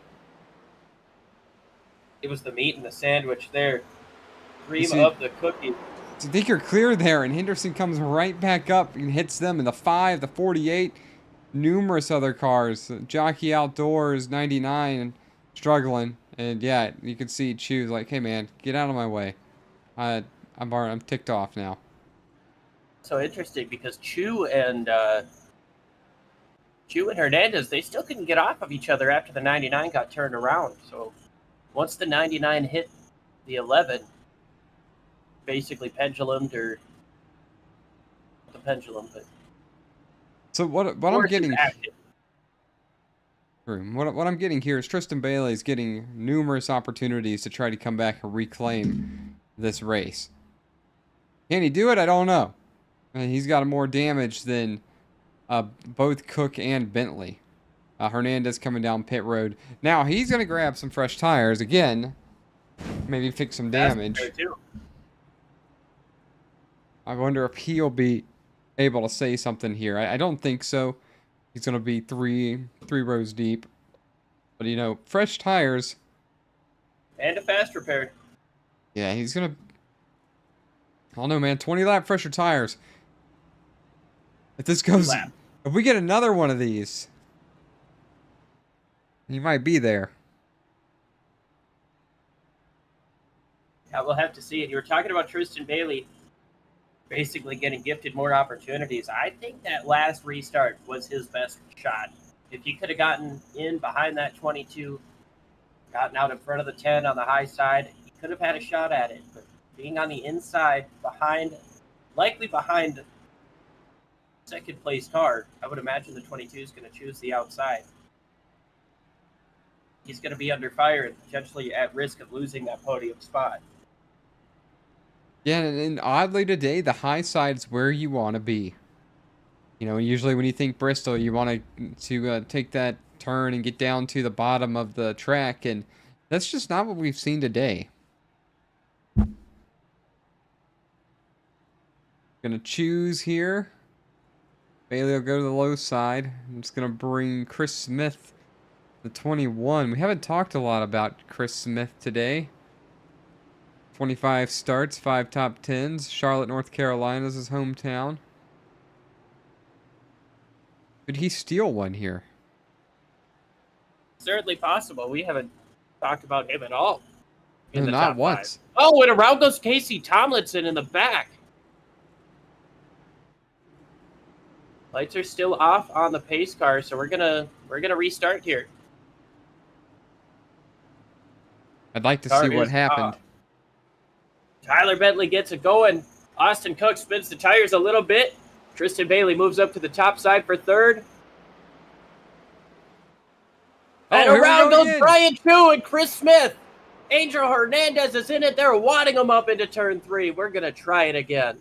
It was the meat and the sandwich there. Cream of the cookie. So you think you're clear there, and Henderson comes right back up and hits them in the 5, the 48, numerous other cars. Jockey Outdoors, 99, struggling. And yeah, you can see Chu's like, hey man, get out of my way. I'm ticked off now. So interesting because Chu and Hernandez, they still couldn't get off of each other after the 99 got turned around. So once the 99 hit the 11, basically pendulumed or the pendulum. But so what I'm getting what I'm getting here is Tristan Bailey is getting numerous opportunities to try to come back and reclaim this race. Can he do it? I don't know. He's got more damage than both Cook and Bentley. Hernandez coming down pit road. Now he's going to grab some fresh tires again. Maybe fix some damage. I wonder if he'll be able to say something here. I don't think so. He's going to be three rows deep. But, you know, fresh tires. And a fast repair. Yeah, he's going to... I don't know, man. 20-lap fresher tires. If this goes... If we get another one of these... He might be there. Yeah, we'll have to see it. You were talking about Tristan Bailey basically getting gifted more opportunities. I think that last restart was his best shot. If he could have gotten in behind that 22, gotten out in front of the 10 on the high side, he could have had a shot at it. But being on the inside, likely behind second place car, I would imagine the 22 is going to choose the outside. He's going to be under fire and potentially at risk of losing that podium spot. Yeah, and oddly today, the high side is where you want to be. You know, usually when you think Bristol, you want to take that turn and get down to the bottom of the track, and that's just not what we've seen today. Gonna choose here. Bailey will go to the low side. I'm just gonna bring Chris Smith, the 21. We haven't talked a lot about Chris Smith today. 25 starts, 5 top 10s. Charlotte, North Carolina is his hometown. Could he steal one here? Certainly possible. We haven't talked about him at all. No, not once. Oh, and around goes Casey Tomlinson in the back. Lights are still off on the pace car, so we're gonna restart here. I'd like to see what happened. Tyler Bentley gets it going. Austin Cook spins the tires a little bit. Tristan Bailey moves up to the top side for third. And here we around go goes again. Brian Chu and Chris Smith. Angel Hernandez is in it. They're wadding him up into turn 3. We're going to try it again.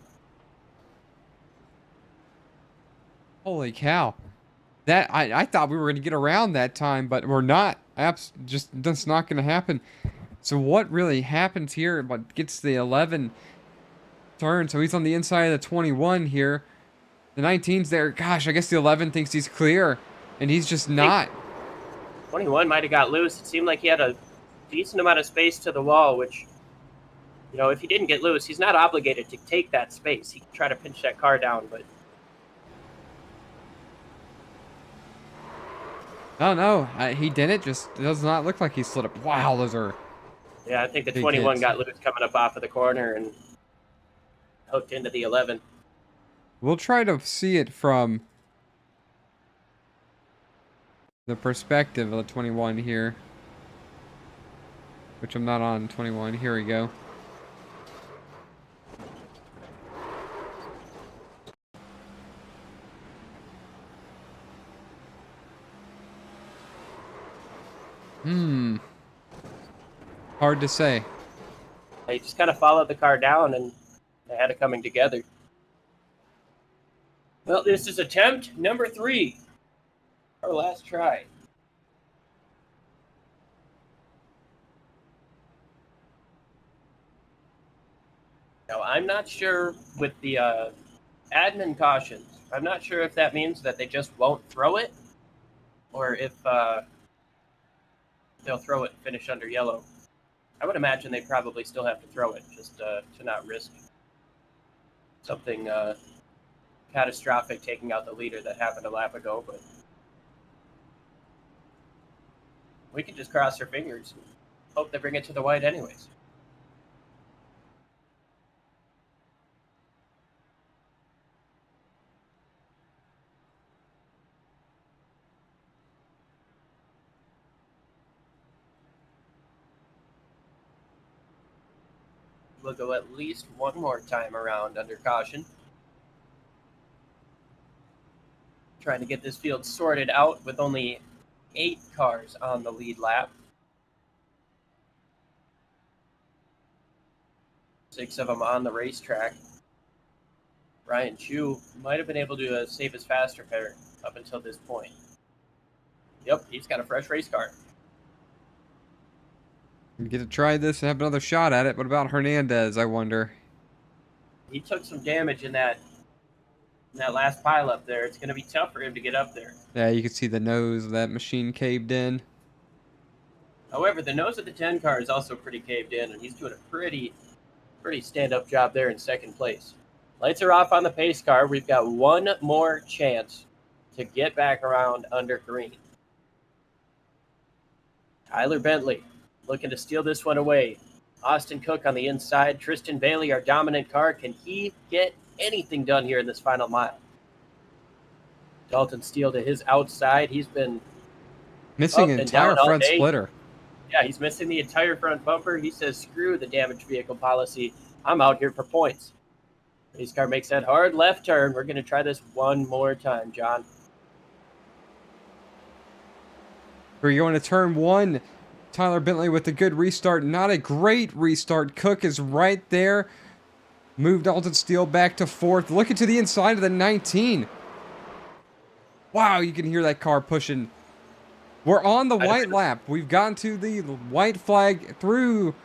Holy cow. That I thought we were going to get around that time, but we're not. That's not going to happen. So what really happens here? But gets the 11 turn, so he's on the inside of the 21 here. The 19's there. Gosh, I guess the 11 thinks he's clear, and he's just not. 21 might have got loose. It seemed like he had a decent amount of space to the wall, which, you know, if he didn't get loose, he's not obligated to take that space. He can try to pinch that car down, but... Oh, no, he didn't. Just does not look like he slid up. Wow, those are... Yeah, I think the Big 21 hits. got loose coming up off of the corner and hooked into the 11. We'll try to see it from the perspective of the 21 here. Which I'm not on 21. Here we go. Hard to say. They just kind of followed the car down and they had it coming together. Well, this is attempt number 3. Our last try. Now, I'm not sure with the admin cautions. I'm not sure if that means that they just won't throw it or if they'll throw it and finish under yellow. I would imagine they probably still have to throw it just to not risk something catastrophic taking out the leader that happened a lap ago, but we can just cross our fingers and hope they bring it to the white anyways. We'll go at least one more time around under caution. Trying to get this field sorted out with only 8 cars on the lead lap. 6 of them on the racetrack. Ryan Chu might have been able to save his faster pair up until this point. Yep, he's got a fresh race car. Get to try this and have another shot at it. What about Hernandez, I wonder? He took some damage in that last pile up there. It's going to be tough for him to get up there. Yeah, you can see the nose of that machine caved in. However, the nose of the 10 car is also pretty caved in, and he's doing a pretty stand-up job there in second place. Lights are off on the pace car. We've got one more chance to get back around under green. Tyler Bentley looking to steal this one away. Austin Cook on the inside. Tristan Bailey, our dominant car. Can he get anything done here in this final mile? Dalton Steele to his outside. He's been Missing an entire front day. splitter. Yeah, he's missing the entire front bumper. He says, screw the damaged vehicle policy. I'm out here for points. Race car makes that hard left turn. We're going to try this one more time, John. We're going to turn 1. Tyler Bentley with a good restart. Not a great restart. Cook is right there. Moved Dalton Steele back to 4th. Looking to the inside of the 19. Wow, you can hear that car pushing. We're on the white lap. We've gotten to the white flag through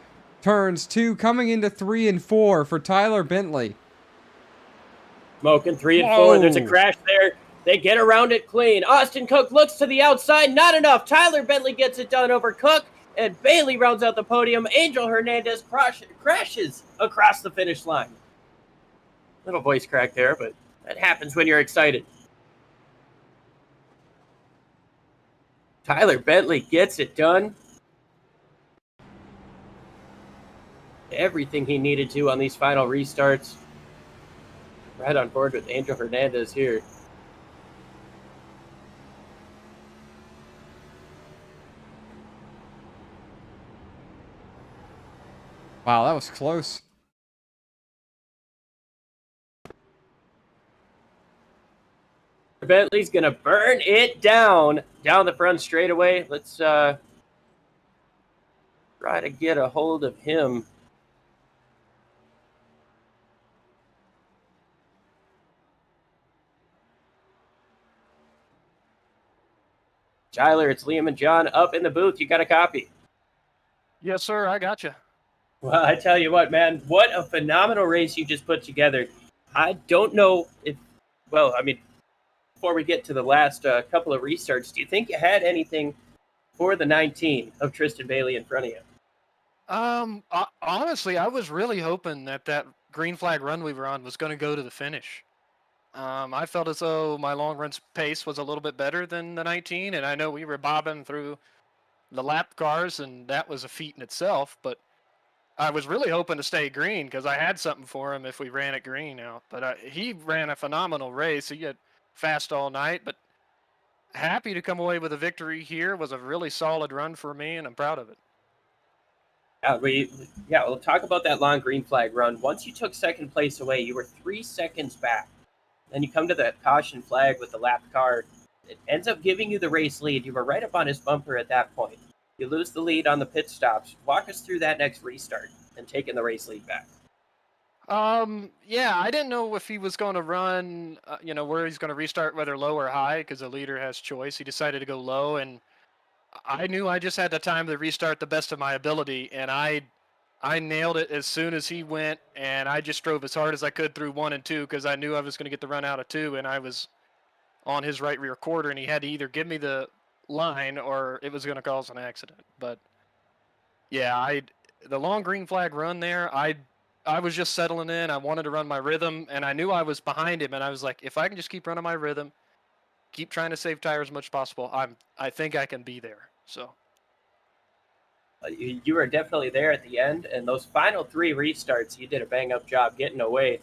turns 2, coming into 3 and 4 for Tyler Bentley. Smoking 3 and 4. There's a crash there. They get around it clean. Austin Cook looks to the outside. Not enough. Tyler Bentley gets it done over Cook. And Bailey rounds out the podium. Angel Hernandez crashes across the finish line. Little voice crack there, but that happens when you're excited. Tyler Bentley gets it done. Everything he needed to on these final restarts. Right on board with Angel Hernandez here. Wow, that was close. Bentley's going to burn it down the front straightaway. Let's try to get a hold of him. Tyler, it's Liam and John up in the booth. You got a copy? Yes, sir. I got you. Well, I tell you what, man, what a phenomenal race you just put together. I don't know if, well, I mean, before we get to the last couple of restarts, do you think you had anything for the 19 of Tristan Bailey in front of you? Honestly, I was really hoping that green flag run we were on was going to go to the finish. I felt as though my long run pace was a little bit better than the 19, and I know we were bobbing through the lap cars, and that was a feat in itself, but I was really hoping to stay green because I had something for him if we ran it green out. But he ran a phenomenal race. He had fast all night, but happy to come away with a victory here. Was a really solid run for me, and I'm proud of it. We'll talk about that long green flag run. Once you took second place away, you were 3 seconds back. Then you come to that caution flag with the lap car. It ends up giving you the race lead. You were right up on his bumper at that point. You lose the lead on the pit stops. Walk us through that next restart and taking the race lead back. Yeah, I didn't know if he was going to run, where he's going to restart, whether low or high, because the leader has choice. He decided to go low, and I knew I just had the time to restart the best of my ability, and I nailed it as soon as he went, and I just drove as hard as I could through 1 and 2 because I knew I was going to get the run out of 2, and I was on his right rear quarter, and he had to either give me the line or it was going to cause an accident. But yeah, the long green flag run there, I was just settling in. I wanted to run my rhythm, and I knew I was behind him, and I was like, if I can just keep running my rhythm, keep trying to save tires as much as possible, I think I can be there. So you were definitely there at the end, and those final 3 restarts, you did a bang-up job getting away.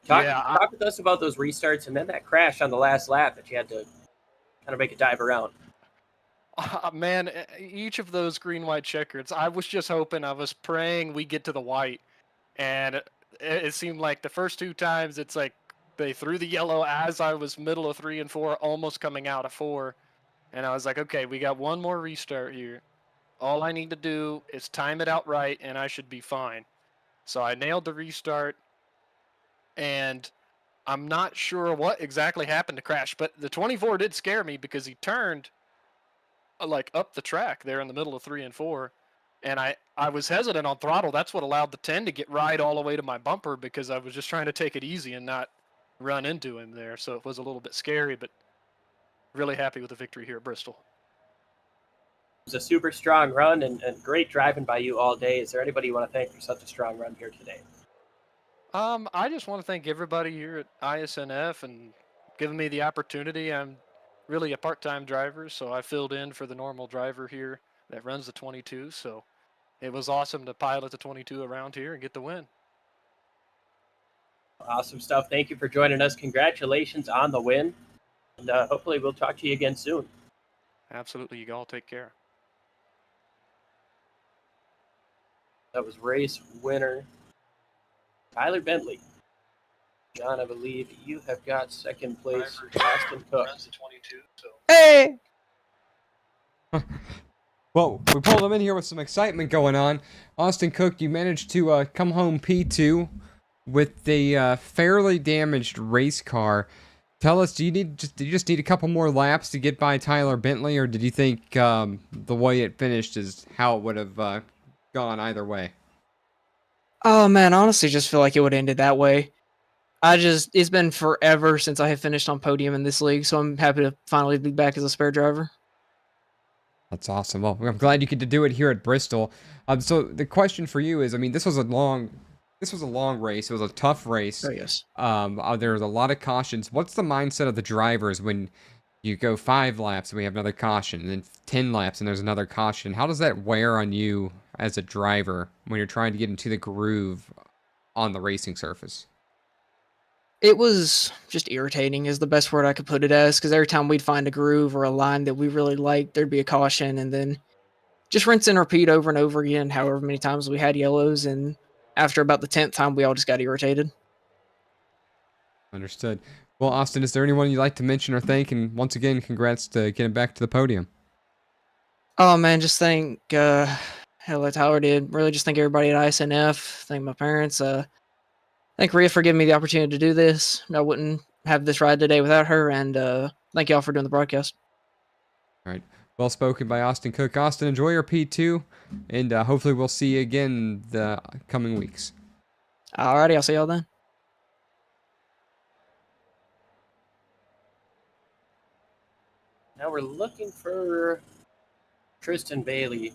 Talk with us about those restarts and then that crash on the last lap that you had to kind of make a dive around. Man, each of those green-white checkers, I was just hoping, I was praying we get to the white, and it seemed like the first 2 times it's like they threw the yellow as I was middle of 3 and 4, almost coming out of 4, and I was like, okay, we got one more restart here. All I need to do is time it out right, and I should be fine. So I nailed the restart, and I'm not sure what exactly happened to crash, but the 24 did scare me because he turned like up the track there in the middle of 3 and 4, and I was hesitant on throttle. That's what allowed the 10 to get right all the way to my bumper because I was just trying to take it easy and not run into him there. So it was a little bit scary, but really happy with the victory here at Bristol. It was a super strong run and great driving by you all day. Is there anybody you want to thank for such a strong run here today? I just want to thank everybody here at iSNF and giving me the opportunity. I'm really a part-time driver, so I filled in for the normal driver here that runs the 22. So it was awesome to pilot the 22 around here and get the win. Awesome stuff. Thank you for joining us. Congratulations on the win. And hopefully we'll talk to you again soon. Absolutely. You all take care. That was race winner Tyler Bentley. John, I believe you have got second place. Austin Cook. Hey! Well, we pulled him in here with some excitement going on. Austin Cook, you managed to come home P2 with the fairly damaged race car. Tell us, did you just need a couple more laps to get by Tyler Bentley, or did you think the way it finished is how it would have gone either way? Oh man, I honestly just feel like it would have ended that way. It's been forever since I have finished on podium in this league, so I'm happy to finally be back as a spare driver. That's awesome. Well, I'm glad you get to do it here at Bristol. So the question for you is, I mean, this was a long race. It was a tough race. Oh yes. There was a lot of cautions. What's the mindset of the drivers when you go 5 laps and we have another caution, and then 10 laps and there's another caution? How does that wear on you as a driver when you're trying to get into the groove on the racing surface? It was just irritating is the best word I could put it as, because every time we'd find a groove or a line that we really liked, there'd be a caution, and then just rinse and repeat over and over again, however many times we had yellows, and after about the 10th time, we all just got irritated. Understood. Well, Austin, is there anyone you'd like to mention or thank? And once again, congrats to getting back to the podium. Oh man, just thank hell, like Tyler did. Really, just thank everybody at iSNF. Thank my parents. Thank Rhea for giving me the opportunity to do this. I wouldn't have this ride today without her. And thank y'all for doing the broadcast. All right. Well spoken by Austin Cook. Austin, enjoy your P2, and hopefully we'll see you again the coming weeks. Alrighty, I'll see y'all then. Now we're looking for Tristan Bailey.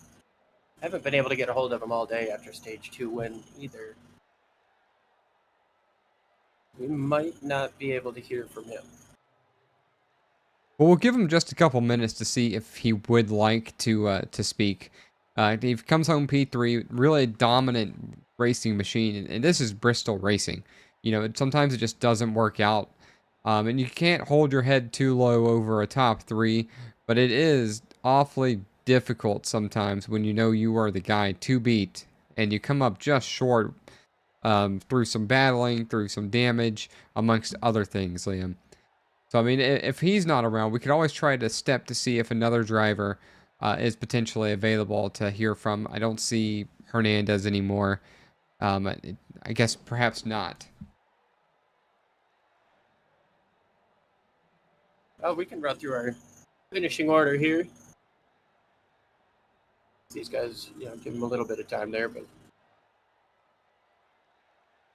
Haven't been able to get a hold of him all day after stage 2 win either. We might not be able to hear from him. Well, we'll give him just a couple minutes to see if he would like to speak. He comes home P3, really dominant racing machine, and this is Bristol racing. You know, sometimes it just doesn't work out, and you can't hold your head too low over a top 3, but it is awfully difficult sometimes when you know you are the guy to beat, and you come up just short through some battling, through some damage, amongst other things, Liam. So, I mean, if he's not around, we could always try to step to see if another driver is potentially available to hear from. I don't see Hernandez anymore. I guess perhaps not. Oh, we can run through our finishing order here. These guys, give them a little bit of time there, but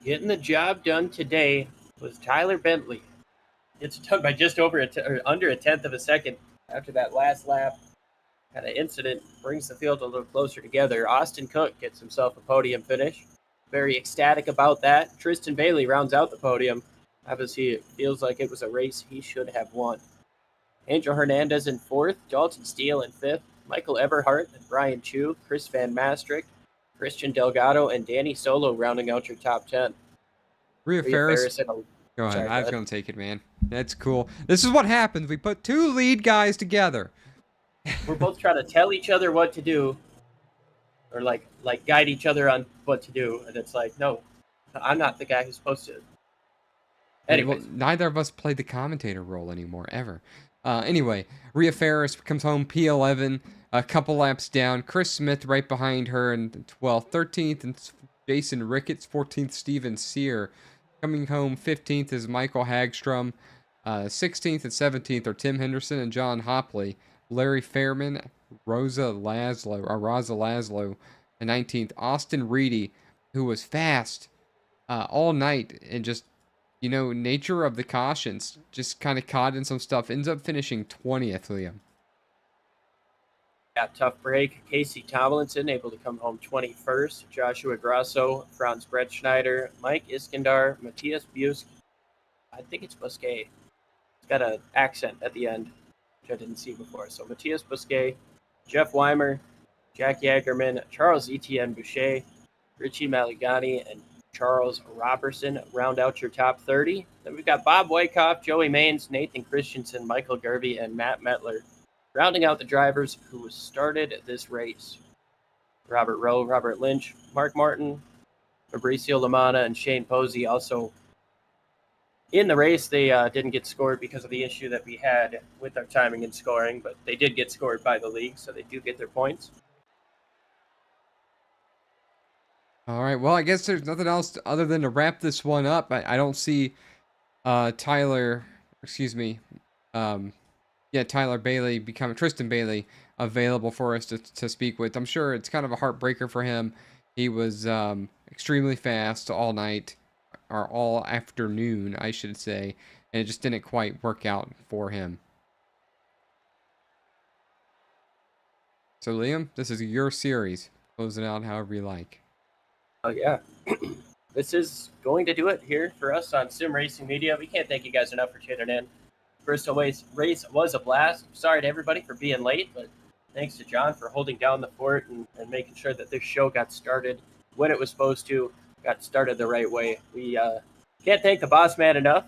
getting the job done today was Tyler Bentley. It's done by just over under a tenth of a second after that last lap. Kind of incident brings the field a little closer together. Austin Cook gets himself a podium finish. Very ecstatic about that. Tristan Bailey rounds out the podium. Obviously, it feels like it was a race he should have won. Angel Hernandez in 4th, Dalton Steele in 5th, Michael Everhart and Brian Chu, Chris Van Maastricht, Christian Delgado, and Danny Solo rounding out your top 10. Rhea Ferris. Go ahead. Sorry, I was going to take it, man. That's cool. This is what happens. We put 2 lead guys together. We're both trying to tell each other what to do, or like guide each other on what to do, and it's like, no, I'm not the guy who's supposed to. Anyways, Well, neither of us played the commentator role anymore, ever. Anyway, Rhea Ferris comes home P11, a couple laps down. Chris Smith right behind her in 12th, 13th, and Jason Ricketts, 14th. Steven Sear coming home 15th is Michael Hagstrom. 16th and 17th are Tim Henderson and John Hopley. Larry Fairman, Raza Laszlo, and 19th. Austin Reedy, who was fast all night and just, nature of the cautions, just kind of caught in some stuff, ends up finishing 20th, Liam. yeah, tough break. Casey Tomlinson able to come home 21st. Joshua Grasso, Franz Brettschneider, Mike Iskandar, Matthias Busk. I think it's Busquet. It's got an accent at the end, which I didn't see before. So Matthias Busquet, Jeff Weimer, Jack Yagerman, Charles Etienne Boucher, Richie Maligani, and Charles Robertson round out your top 30. Then we've got Bob Wyckoff, Joey Maines, Nathan Christensen, Michael Gervey, and Matt Metler rounding out the drivers who started this race. Robert Rowe, Robert Lynch, Mark Martin, Fabricio Lamana, and Shane Posey also in the race. They didn't get scored because of the issue that we had with our timing and scoring, but they did get scored by the league, so they do get their points. All right. Well, I guess there's nothing else other than to wrap this one up. I don't see Tyler Bailey Tristan Bailey available for us to speak with. I'm sure it's kind of a heartbreaker for him. He was extremely fast all night, or all afternoon, I should say, and it just didn't quite work out for him. So, Liam, this is your series. Close it out however you like. Oh, yeah. This is going to do it here for us on Sim Racing Media. We can't thank you guys enough for tuning in. Bristol race was a blast. Sorry to everybody for being late, but thanks to John for holding down the fort and making sure that this show got started when it was supposed to, got started the right way. We can't thank the boss man enough.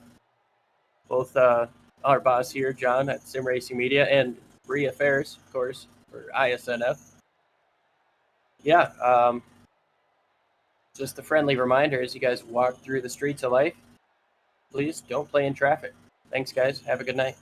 Both our boss here, John, at Sim Racing Media, and Rhea Ferris, of course, for iSNF. Yeah, just a friendly reminder as you guys walk through the streets of life, please don't play in traffic. Thanks, guys. Have a good night.